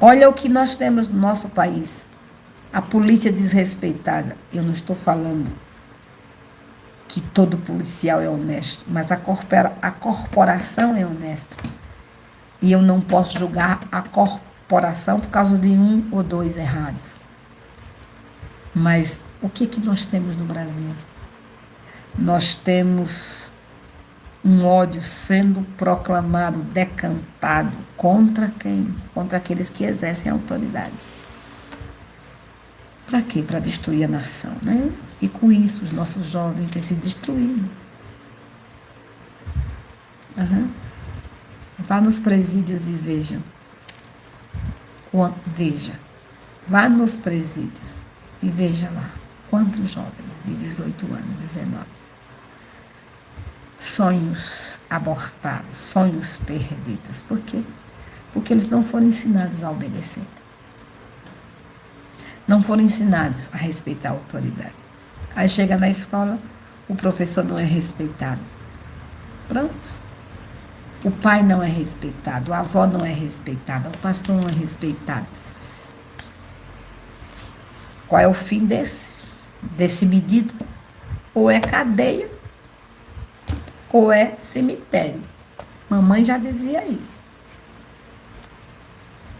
Olha o que nós temos no nosso país. A polícia desrespeitada. Eu não estou falando que todo policial é honesto, mas a corporação é honesta. E eu não posso julgar a corporação por causa de um ou dois errados. Mas o que nós temos no Brasil? Nós temos um ódio sendo proclamado, decantado contra quem? Contra aqueles que exercem a autoridade. Para quê? Para destruir a nação, né? E com isso os nossos jovens têm se destruído. Vá nos presídios e vejam. Veja. Vá nos presídios e veja lá quantos jovens de 18 anos, 19. Sonhos abortados, sonhos perdidos. Por quê? Porque eles não foram ensinados a obedecer. Não foram ensinados a respeitar a autoridade. Aí chega na escola, o professor não é respeitado. Pronto. O pai não é respeitado, a avó não é respeitada, o pastor não é respeitado. Qual é o fim desse medido? Ou é cadeia, ou é cemitério. Mamãe já dizia isso.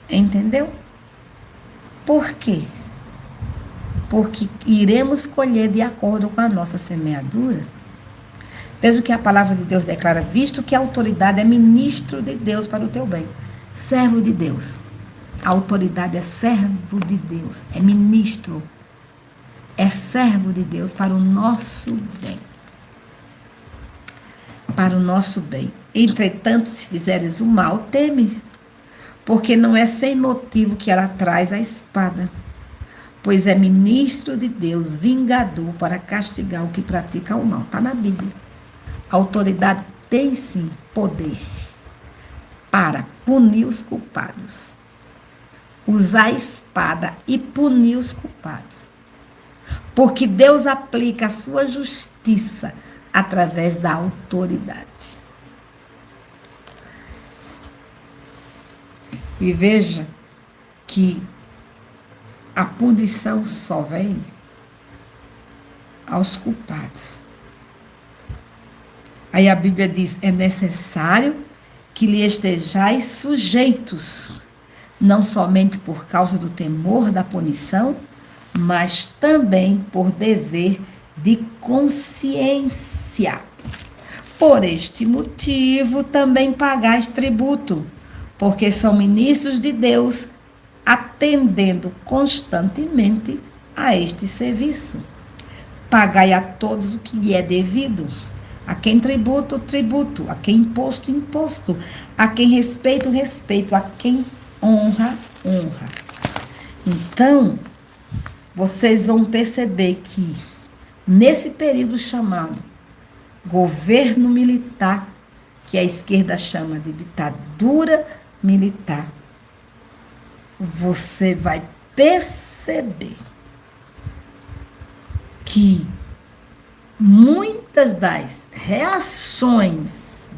Entendeu? Por quê? Porque iremos colher de acordo com a nossa semeadura. Veja o que a palavra de Deus declara, visto que a autoridade é ministro de Deus para o teu bem. Servo de Deus. A autoridade é servo de Deus, é ministro. É servo de Deus para o nosso bem. Para o nosso bem. Entretanto, se fizeres o mal, teme, porque não é sem motivo que ela traz a espada, pois é ministro de Deus, vingador para castigar o que pratica o mal. Está na Bíblia. A autoridade tem sim poder para punir os culpados. Usar a espada e punir os culpados. Porque Deus aplica a sua justiça através da autoridade. E veja que a punição só vem aos culpados. Aí a Bíblia diz, é necessário que lhe estejais sujeitos, não somente por causa do temor da punição, mas também por dever de consciência. Por este motivo também pagais tributo, porque são ministros de Deus, atendendo constantemente a este serviço. Pagai a todos o que lhe é devido. A quem tributo, tributo. A quem imposto, imposto. A quem respeito, respeito. A quem honra, honra. Então, vocês vão perceber que, nesse período chamado governo militar, que a esquerda chama de ditadura militar, você vai perceber que muitas das reações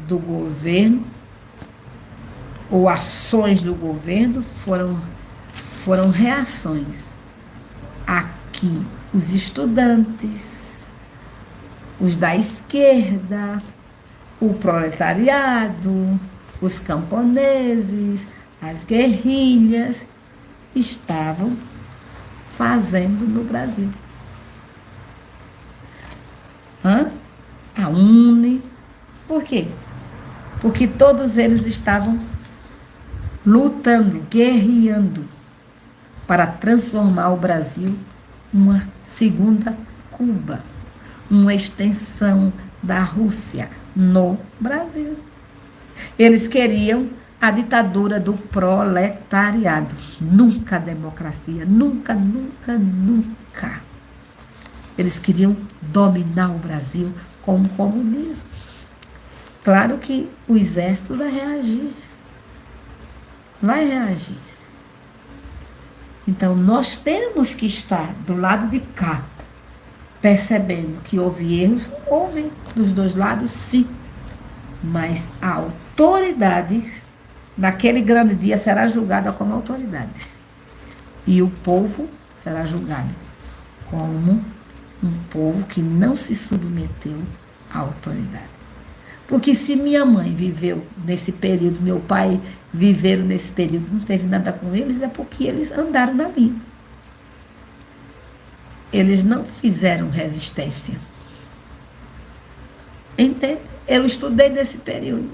do governo ou ações do governo foram reações a que os estudantes, os da esquerda, o proletariado, os camponeses, as guerrilhas estavam fazendo no Brasil. A UNE. Por quê? Porque todos eles estavam lutando, guerreando para transformar o Brasil numa segunda Cuba, uma extensão da Rússia no Brasil. Eles queriam a ditadura do proletariado, nunca a democracia, nunca, nunca, nunca. Eles queriam dominar o Brasil com o comunismo. Claro que o exército vai reagir. Vai reagir. Então, nós temos que estar do lado de cá, percebendo que houve erros, houve dos dois lados, sim. Mas a autoridade naquele grande dia será julgada como autoridade. E o povo será julgado como um povo que não se submeteu à autoridade. Porque se minha mãe viveu nesse período, meu pai viveram nesse período, não teve nada com eles, é porque eles andaram na linha. Eles não fizeram resistência. Entende? Eu estudei nesse período.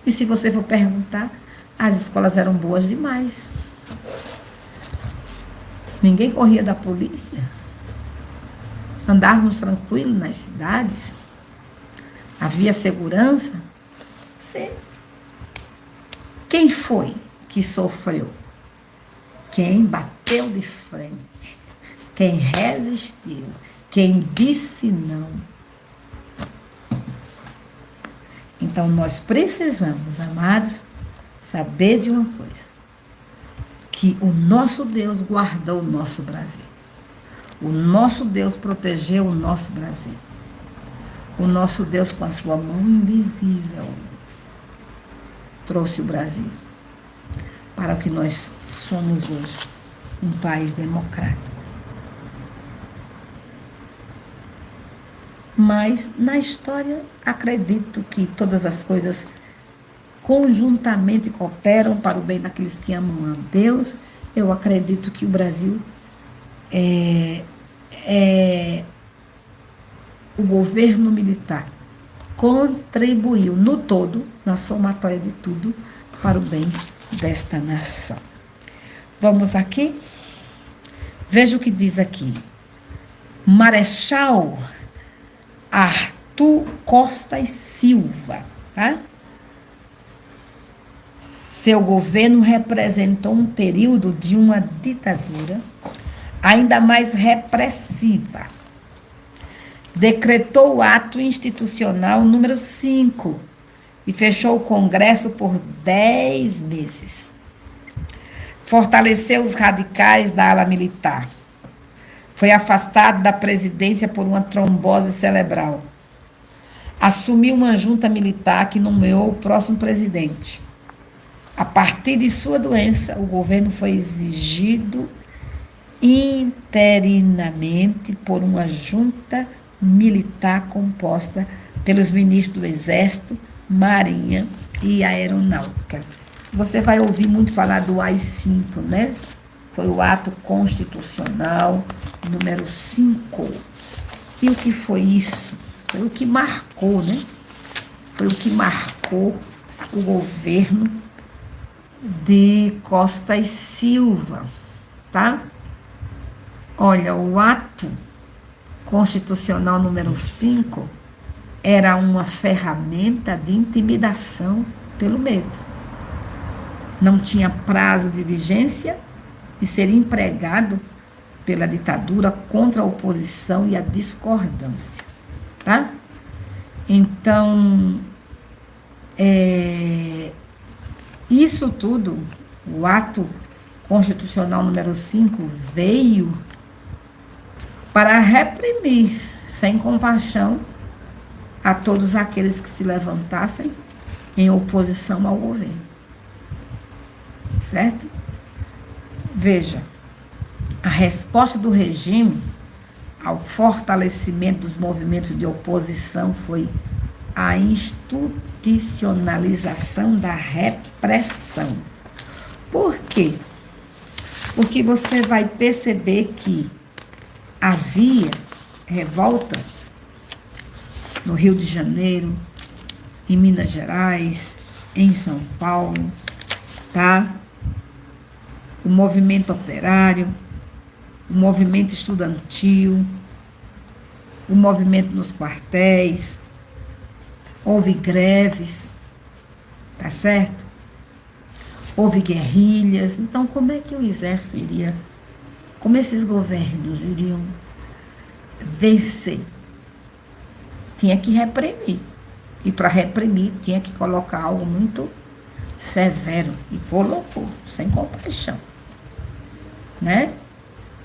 E se você for perguntar, as escolas eram boas demais. Ninguém corria da polícia. Andávamos tranquilos nas cidades. Havia segurança. Sim. Quem foi que sofreu? Quem bateu de frente. Quem resistiu. Quem disse não. Então, nós precisamos, amados, saber de uma coisa. Que o nosso Deus guardou o nosso Brasil. O nosso Deus protegeu o nosso Brasil. O nosso Deus, com a sua mão invisível, trouxe o Brasil para o que nós somos hoje, um país democrático. Mas, na história, acredito que todas as coisas conjuntamente cooperam para o bem daqueles que amam a Deus. Eu acredito que o Brasil o governo militar contribuiu no todo, na somatória de tudo, para o bem desta nação. Vamos aqui? Veja o que diz aqui. Marechal Arthur Costa e Silva, tá? Seu governo representou um período de uma ditadura ainda mais repressiva. Decretou o ato institucional número 5 e fechou o Congresso por 10 meses. Fortaleceu os radicais da ala militar. Foi afastado da presidência por uma trombose cerebral. Assumiu uma junta militar que nomeou o próximo presidente. A partir de sua doença, o governo foi exigido interinamente por uma junta militar composta pelos ministros do Exército, Marinha e Aeronáutica. Você vai ouvir muito falar do AI-5, né? Foi o ato constitucional número 5. E o que foi isso? Foi o que marcou, né? Foi o que marcou o governo de Costa e Silva, tá? Olha, o ato constitucional número 5 era uma ferramenta de intimidação pelo medo. Não tinha prazo de vigência e seria empregado pela ditadura contra a oposição e a discordância, tá? Então, isso tudo, o ato constitucional número 5 veio para reprimir, sem compaixão, a todos aqueles que se levantassem em oposição ao governo. Certo? Veja, a resposta do regime ao fortalecimento dos movimentos de oposição foi a institucionalização da repressão. Por quê? Porque você vai perceber que havia revolta no Rio de Janeiro, em Minas Gerais, em São Paulo, tá? O movimento operário, o movimento estudantil, o movimento nos quartéis, houve greves, tá certo? Houve guerrilhas. Então, como é que o exército iria, como esses governos iriam vencer? Tinha que reprimir. E para reprimir, tinha que colocar algo muito severo. E colocou, sem compaixão. Né?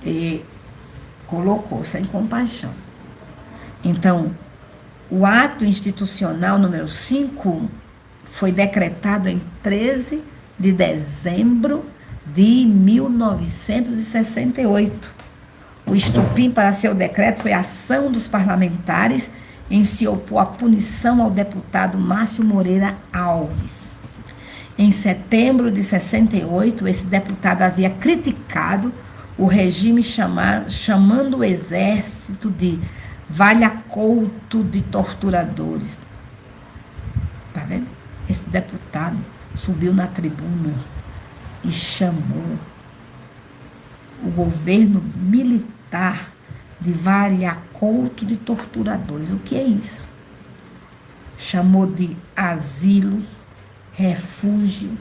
E colocou sem compaixão. Então, o ato institucional número 5 foi decretado em 13 de dezembro de 1968. O estopim para seu decreto foi a ação dos parlamentares em se opor à punição ao deputado Márcio Moreira Alves. Em setembro de 68, esse deputado havia criticado o regime chamando o exército de valha-couto de torturadores. Tá vendo? Esse deputado subiu na tribuna e chamou o governo militar de valha-couto de torturadores. O que é isso? Chamou de asilo, refúgio,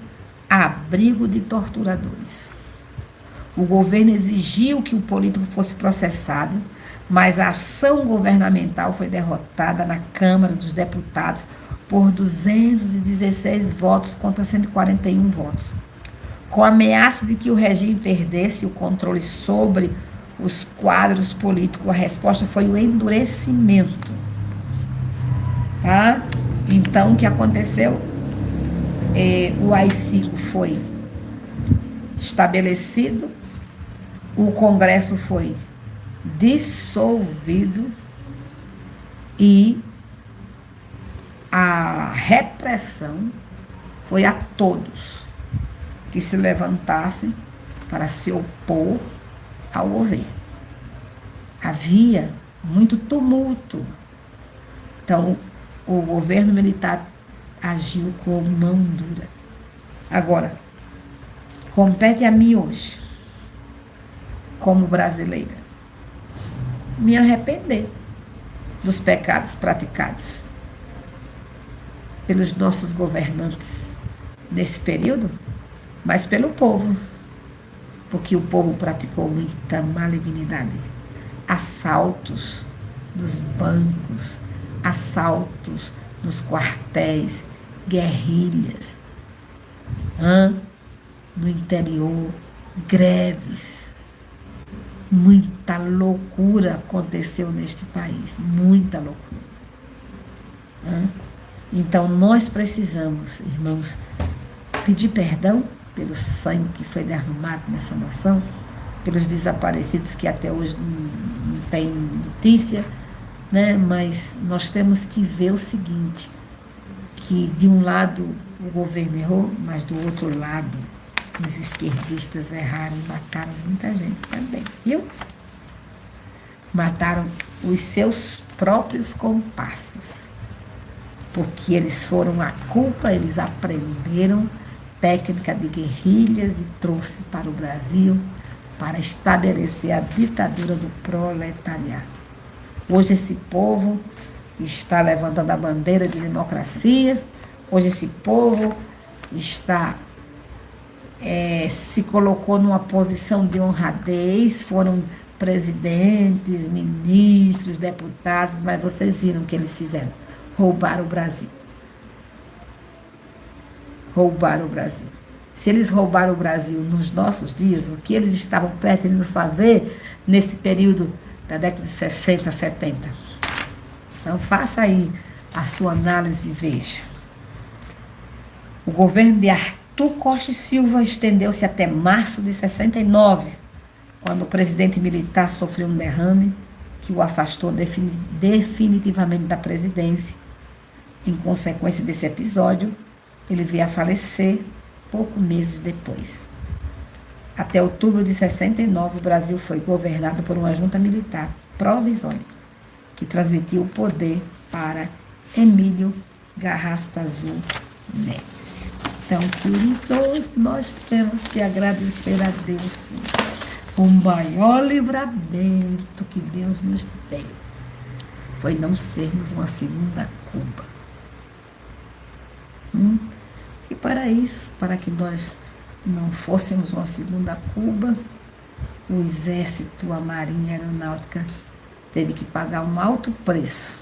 abrigo de torturadores. O governo exigiu que o político fosse processado, mas a ação governamental foi derrotada na Câmara dos Deputados por 216 votos contra 141 votos. Com a ameaça de que o regime perdesse o controle sobre os quadros políticos, a resposta foi o endurecimento. Tá? Então, o que aconteceu? O AI-5 foi estabelecido, o Congresso foi dissolvido e a repressão foi a todos que se levantassem para se opor ao governo. Havia muito tumulto. Então, o governo militar agiu com mão dura. Agora, compete a mim hoje, como brasileira, me arrepender dos pecados praticados pelos nossos governantes nesse período, mas pelo povo, porque o povo praticou muita malignidade, assaltos nos bancos, assaltos nos quartéis, guerrilhas, no interior, greves. Muita loucura aconteceu neste país, muita loucura. Então, nós precisamos, irmãos, pedir perdão pelo sangue que foi derramado nessa nação, pelos desaparecidos que até hoje não tem notícia, né? Mas nós temos que ver o seguinte, que de um lado o governo errou, mas do outro lado os esquerdistas erraram e mataram muita gente também, viu? Mataram os seus próprios comparsas, porque eles foram a culpa, eles aprenderam técnica de guerrilhas e trouxe para o Brasil para estabelecer a ditadura do proletariado. Hoje esse povo está levantando a bandeira de democracia, hoje esse povo está se colocou numa posição de honradez, foram presidentes, ministros, deputados, mas vocês viram o que eles fizeram, roubaram o Brasil. Roubaram o Brasil. Se eles roubaram o Brasil nos nossos dias, o que eles estavam pretendendo fazer nesse período da década de 60, 70? Então, faça aí a sua análise e veja. O governo de Arthur Costa e Silva estendeu-se até março de 69, quando o presidente militar sofreu um derrame que o afastou definitivamente da presidência. Em consequência desse episódio, ele veio a falecer poucos meses depois. Até outubro de 69, o Brasil foi governado por uma junta militar provisória, que transmitiu o poder para Emílio Garrastazu Médici. Então, queridos, nós temos que agradecer a Deus o maior livramento que Deus nos deu foi não sermos uma segunda Cuba. E para isso, para que nós não fôssemos uma segunda Cuba, o Exército, a Marinha, a Aeronáutica teve que pagar um alto preço,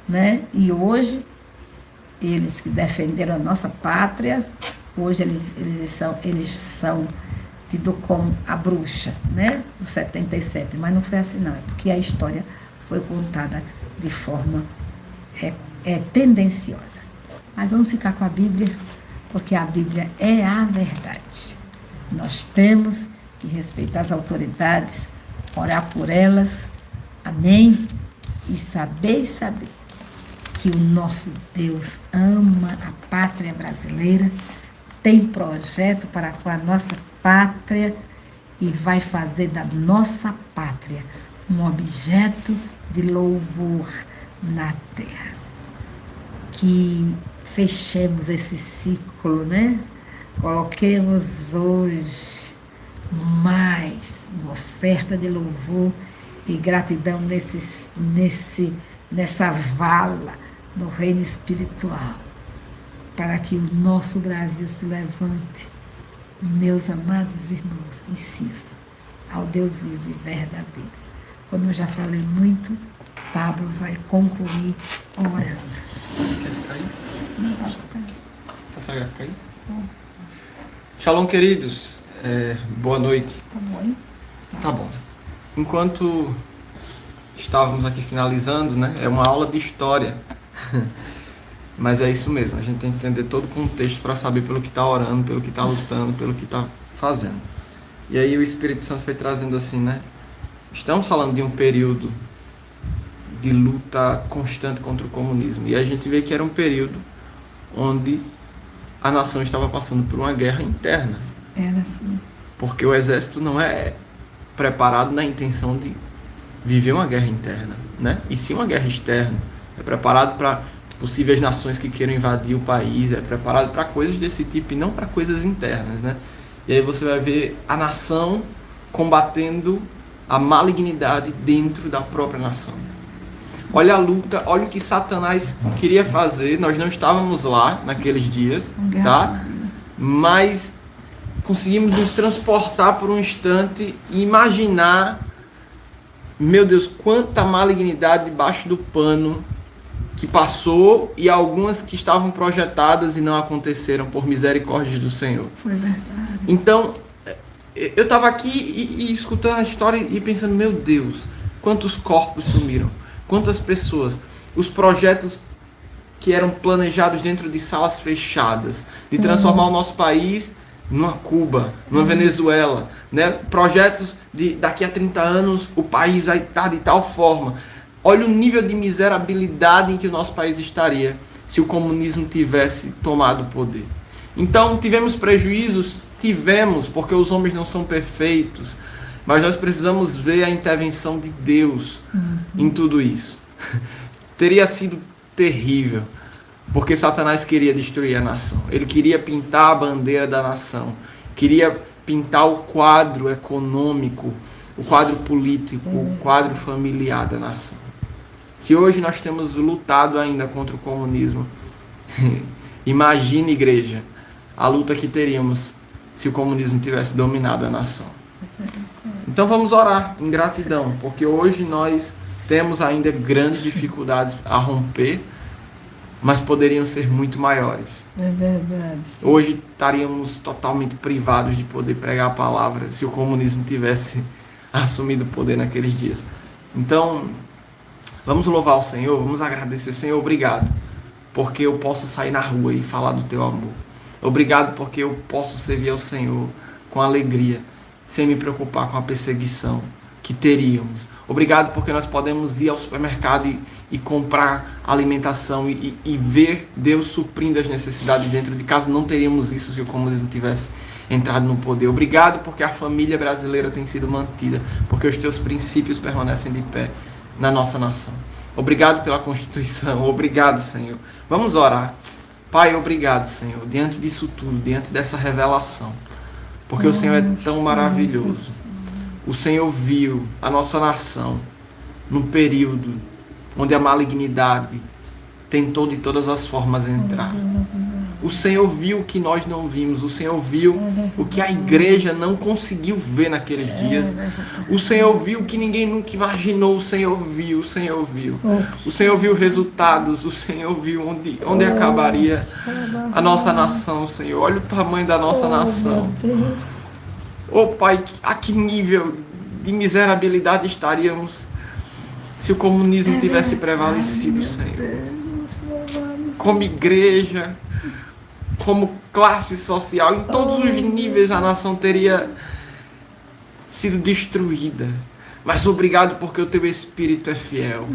né? E hoje, eles que defenderam a nossa pátria, hoje eles são tidos como a bruxa, né? Do 77, mas não foi assim não, é porque a história foi contada de forma tendenciosa. Mas vamos ficar com a Bíblia, porque a Bíblia é a verdade. Nós temos que respeitar as autoridades, orar por elas, amém? E saber que o nosso Deus ama a pátria brasileira, tem projeto para com a nossa pátria e vai fazer da nossa pátria um objeto de louvor na terra. Que fechemos esse ciclo, né? Coloquemos hoje mais uma oferta de louvor e gratidão nessa vala no reino espiritual, para que o nosso Brasil se levante, meus amados irmãos, e sirva ao Deus vivo e verdadeiro. Como eu já falei muito, Pablo vai concluir orando. Quer ficar aí? Não vai ficar aí. A senhora quer ficar aí? Shalom, queridos. Boa noite. Tá bom, hein? Tá bom. Enquanto estávamos aqui finalizando, né? É uma aula de história. Mas é isso mesmo. A gente tem que entender todo o contexto para saber pelo que está orando, pelo que está lutando, pelo que está fazendo. E aí o Espírito Santo foi trazendo assim, né? Estamos falando de um período de luta constante contra o comunismo. E a gente vê que era um período onde a nação estava passando por uma guerra interna. Era assim. Porque o exército não é preparado na intenção de viver uma guerra interna, né? E sim uma guerra externa. É preparado para possíveis nações que queiram invadir o país, é preparado para coisas desse tipo e não para coisas internas, né? E aí você vai ver a nação combatendo a malignidade dentro da própria nação. Olha a luta, olha o que Satanás queria fazer. Nós não estávamos lá naqueles dias, tá? Mas conseguimos nos transportar por um instante e imaginar, meu Deus, quanta malignidade debaixo do pano que passou e algumas que estavam projetadas e não aconteceram por misericórdia do Senhor. Foi verdade. Então, eu estava aqui e escutando a história e pensando, meu Deus, quantos corpos sumiram, quantas pessoas, os projetos que eram planejados dentro de salas fechadas, de transformar o nosso país numa Cuba, numa Venezuela, né? Projetos de daqui a 30 anos o país vai estar de tal forma. Olha o nível de miserabilidade em que o nosso país estaria se o comunismo tivesse tomado o poder. Então, tivemos prejuízos? Tivemos, porque os homens não são perfeitos. Mas nós precisamos ver a intervenção de Deus em tudo isso. Teria sido terrível, porque Satanás queria destruir a nação. Ele queria pintar a bandeira da nação. Queria pintar o quadro econômico, o quadro político, o quadro familiar da nação. Se hoje nós temos lutado ainda contra o comunismo, imagine, igreja, a luta que teríamos se o comunismo tivesse dominado a nação. Então vamos orar em gratidão, porque hoje nós temos ainda grandes dificuldades a romper, mas poderiam ser muito maiores. É verdade. Hoje estaríamos totalmente privados de poder pregar a palavra se o comunismo tivesse assumido o poder naqueles dias. Então, vamos louvar o Senhor, vamos agradecer. Senhor, obrigado, porque eu posso sair na rua e falar do teu amor. Obrigado porque eu posso servir ao Senhor com alegria, sem me preocupar com a perseguição que teríamos. Obrigado porque nós podemos ir ao supermercado e comprar alimentação e ver Deus suprindo as necessidades dentro de casa. Não teríamos isso se o comunismo tivesse entrado no poder. Obrigado porque a família brasileira tem sido mantida, porque os teus princípios permanecem de pé na nossa nação. Obrigado pela Constituição. Obrigado, Senhor. Vamos orar. Pai, obrigado, Senhor, diante disso tudo, diante dessa revelação, porque o Senhor é tão maravilhoso. O Senhor viu a nossa nação num período onde a malignidade tentou de todas as formas entrar. O Senhor viu o que nós não vimos. O Senhor viu o que a igreja não conseguiu ver naqueles dias. O Senhor viu o que ninguém nunca imaginou. O Senhor viu, o Senhor viu. O Senhor viu resultados. O Senhor viu onde acabaria a nossa nação, Senhor. Olha o tamanho da nossa nação. Oh, Pai, a que nível de miserabilidade estaríamos se o comunismo tivesse prevalecido, Senhor. como igreja, como classe social, em todos os níveis a nação teria sido destruída. Mas obrigado porque o teu Espírito é fiel.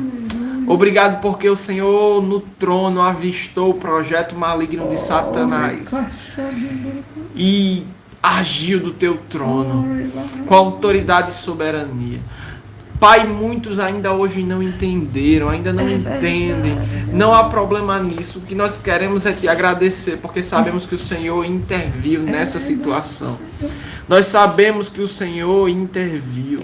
Obrigado porque o Senhor no trono avistou o projeto maligno de Satanás e agiu do teu trono com autoridade e soberania. Pai, muitos ainda hoje não entenderam, ainda não entendem. Não há problema nisso. O que nós queremos é te agradecer, porque sabemos que o Senhor interviu nessa situação. Nós sabemos que o Senhor interviu,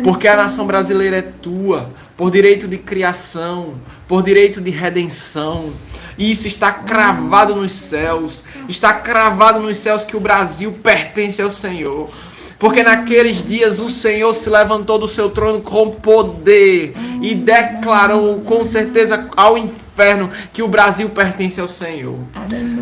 porque a nação brasileira é tua, por direito de criação, por direito de redenção. E isso está cravado nos céus. Está cravado nos céus que o Brasil pertence ao Senhor. Porque naqueles dias o Senhor se levantou do seu trono com poder e declarou com certeza ao inferno que o Brasil pertence ao Senhor.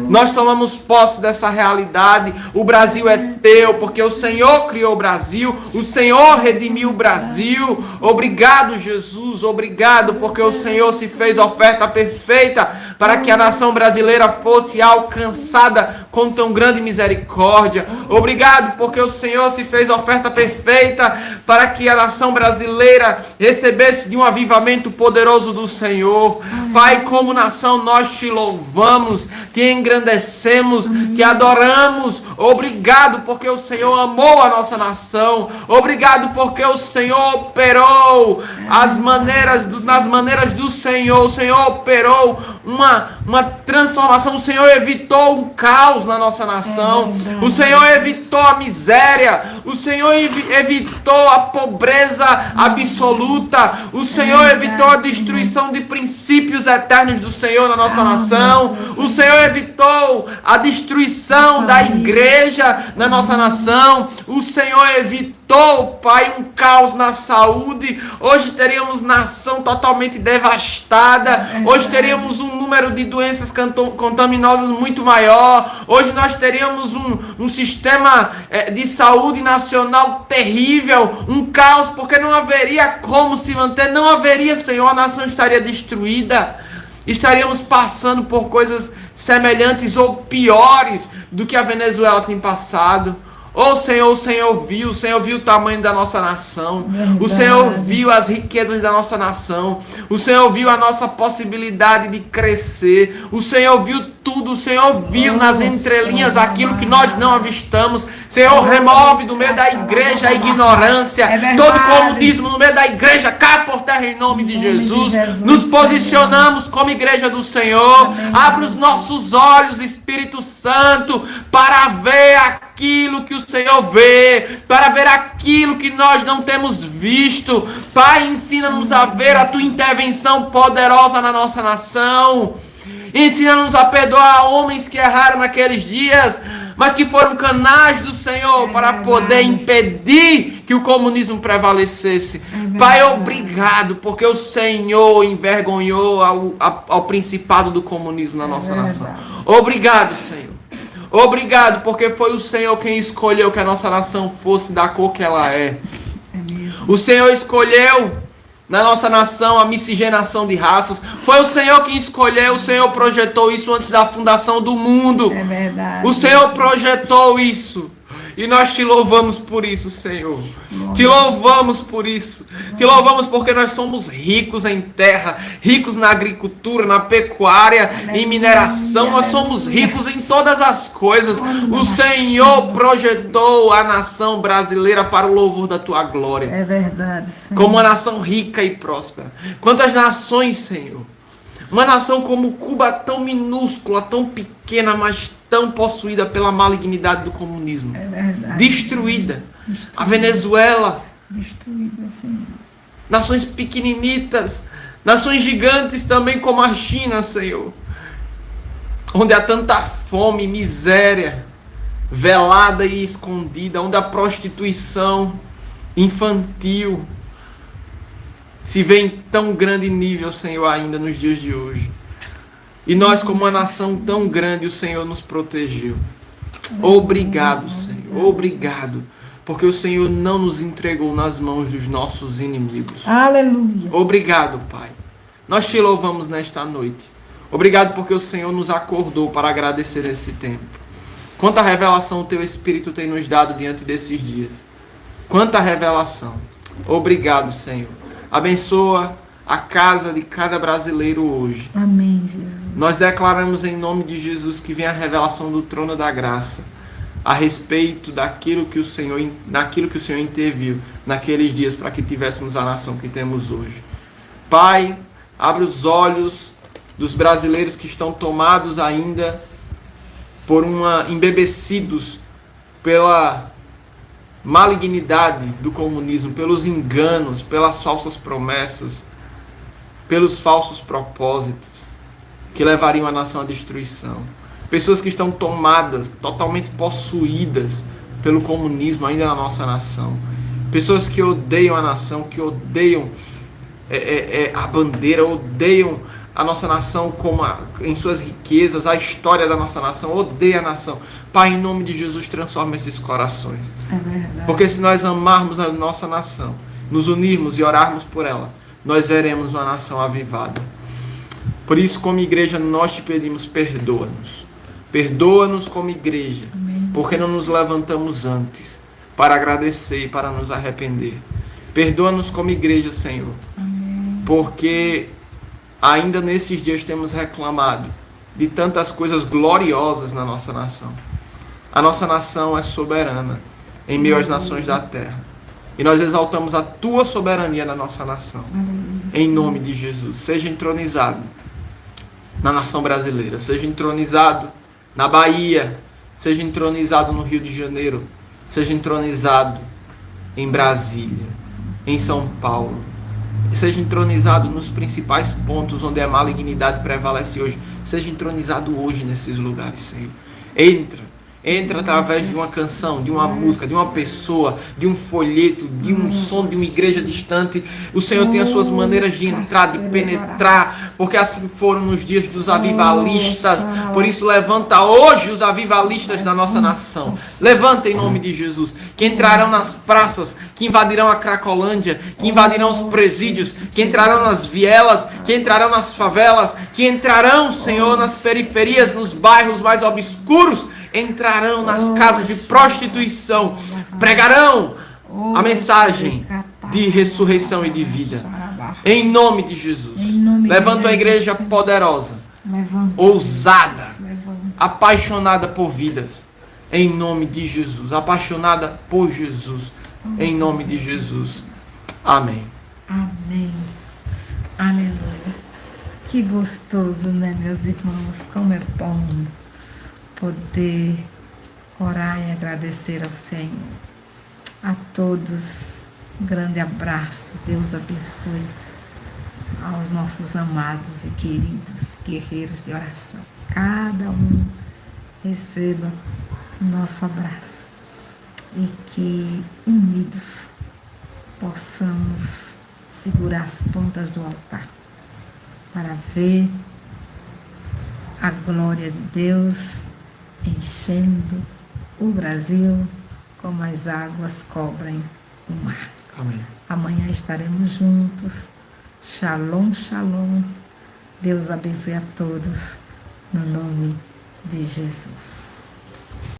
Nós tomamos posse dessa realidade. O Brasil é teu, porque o Senhor criou o Brasil, o Senhor redimiu o Brasil. Obrigado, Jesus, obrigado, porque o Senhor se fez oferta perfeita para que a nação brasileira fosse alcançada com tão grande misericórdia. Obrigado, porque o Senhor se fez oferta perfeita para que a nação brasileira recebesse de um avivamento poderoso do Senhor. Pai, como nação nós te louvamos, te engrandecemos, te adoramos. Obrigado porque o Senhor amou a nossa nação. Obrigado porque o Senhor operou nas maneiras do Senhor. O Senhor operou uma transformação. O Senhor evitou um caos na nossa nação. O Senhor evitou a miséria. O Senhor evitou a pobreza absoluta. O Senhor evitou a destruição de princípios eternos do Senhor na nossa nação. O Senhor evitou a destruição da igreja na nossa nação. O Senhor evitou, Pai, um caos na saúde. Hoje teríamos nação totalmente devastada. Hoje teríamos um número de doenças contaminosas muito maior. Hoje nós teríamos um sistema de saúde nacional terrível. Um caos, porque não haveria como se manter. Não haveria, Senhor, a nação estaria destruída. Estaríamos passando por coisas semelhantes ou piores do que a Venezuela tem passado. O Senhor viu o tamanho da nossa nação. Verdade. O Senhor viu as riquezas da nossa nação. O Senhor viu a nossa possibilidade de crescer. O Senhor viu tudo. O Senhor viu nas entrelinhas aquilo que nós não avistamos. Senhor, remove do meio da igreja a ignorância. Todo comodismo no meio da igreja cai por terra em nome de Jesus. Nos posicionamos como igreja do Senhor. Abre os nossos olhos, Espírito Santo, para ver aquilo que o Senhor vê, para ver aquilo que nós não temos visto. Pai, ensina-nos a ver a tua intervenção poderosa na nossa nação. Ensina-nos a perdoar homens que erraram naqueles dias, mas que foram canais do Senhor para poder impedir que o comunismo prevalecesse. Pai, obrigado, porque o Senhor envergonhou ao principado do comunismo na nossa nação. Obrigado, Senhor. Obrigado, porque foi o Senhor quem escolheu que a nossa nação fosse da cor que ela é. O Senhor escolheu na nossa nação a miscigenação de raças. Foi o Senhor quem escolheu, o Senhor projetou isso antes da fundação do mundo. É verdade. O Senhor projetou isso. E nós te louvamos por isso, Senhor. Te louvamos por isso. Te louvamos porque nós somos ricos em terra, ricos na agricultura, na pecuária, em mineração. Nós somos ricos em todas as coisas. O Senhor projetou a nação brasileira para o louvor da tua glória. É verdade, Senhor. Como uma nação rica e próspera. Quantas nações, Senhor. Uma nação como Cuba, tão minúscula, tão pequena, mas tão possuída pela malignidade do comunismo. É verdade. Destruída. A Venezuela. Destruída, Senhor. Nações pequeninitas. Nações gigantes também como a China, Senhor. Onde há tanta fome, miséria, velada e escondida. Onde a prostituição infantil se vê em tão grande nível, Senhor, ainda nos dias de hoje. E nós, como uma nação tão grande, o Senhor nos protegeu. Obrigado, Senhor. Obrigado. Porque o Senhor não nos entregou nas mãos dos nossos inimigos. Aleluia. Obrigado, Pai. Nós te louvamos nesta noite. Obrigado porque o Senhor nos acordou para agradecer esse tempo. Quanta revelação o Teu Espírito tem nos dado diante desses dias. Quanta revelação. Obrigado, Senhor. Abençoa a casa de cada brasileiro hoje. Amém, Jesus. Nós declaramos em nome de Jesus que vem a revelação do trono da graça a respeito naquilo que o Senhor interviu naqueles dias para que tivéssemos a nação que temos hoje. Pai, abre os olhos dos brasileiros que estão tomados ainda embebecidos pela malignidade do comunismo, pelos enganos, pelas falsas promessas, pelos falsos propósitos que levariam a nação à destruição. Pessoas que estão tomadas, totalmente possuídas pelo comunismo ainda na nossa nação. Pessoas que odeiam a nação, que odeiam a bandeira, odeiam a nossa nação em suas riquezas, a história da nossa nação, odeia a nação. Pai, em nome de Jesus, transforma esses corações. É verdade. Porque se nós amarmos a nossa nação, nos unirmos e orarmos por ela, nós veremos uma nação avivada. Por isso, como igreja, nós te pedimos, perdoa-nos. Perdoa-nos como igreja. Amém. Porque não nos levantamos antes para agradecer e para nos arrepender. Perdoa-nos como igreja, Senhor. Amém. Porque ainda nesses dias temos reclamado de tantas coisas gloriosas na nossa nação. A nossa nação é soberana em meio às nações da terra. E nós exaltamos a tua soberania na nossa nação. Em nome de Jesus. Seja entronizado na nação brasileira. Seja entronizado na Bahia. Seja entronizado no Rio de Janeiro. Seja entronizado em Brasília. Em São Paulo. Seja entronizado nos principais pontos onde a malignidade prevalece hoje. Seja entronizado hoje nesses lugares, Senhor. Entra através de uma canção, de uma música, de uma pessoa, de um folheto, de um som de uma igreja distante. O Senhor tem as suas maneiras de entrar, de penetrar, porque assim foram nos dias dos avivalistas. Por isso levanta hoje os avivalistas da nossa nação. Levanta em nome de Jesus, que entrarão nas praças, que invadirão a Cracolândia, que invadirão os presídios, que entrarão nas vielas, que entrarão nas favelas, que entrarão, Senhor, nas periferias, nos bairros mais obscuros, entrarão nas casas de prostituição, pregarão a mensagem de ressurreição e de vida. Em nome de Jesus. Levanta a igreja poderosa, ousada, apaixonada por vidas. Em nome de Jesus. Apaixonada por Jesus. Em nome de Jesus. Amém. Amém. Aleluia. Que gostoso, né, meus irmãos? Como é bom poder orar e agradecer ao Senhor. A todos, um grande abraço. Deus abençoe aos nossos amados e queridos guerreiros de oração. Cada um receba o nosso abraço e que unidos possamos segurar as pontas do altar para ver a glória de Deus enchendo o Brasil como as águas cobrem o mar. Amém. Amanhã estaremos juntos. Shalom, shalom. Deus abençoe a todos no nome de Jesus.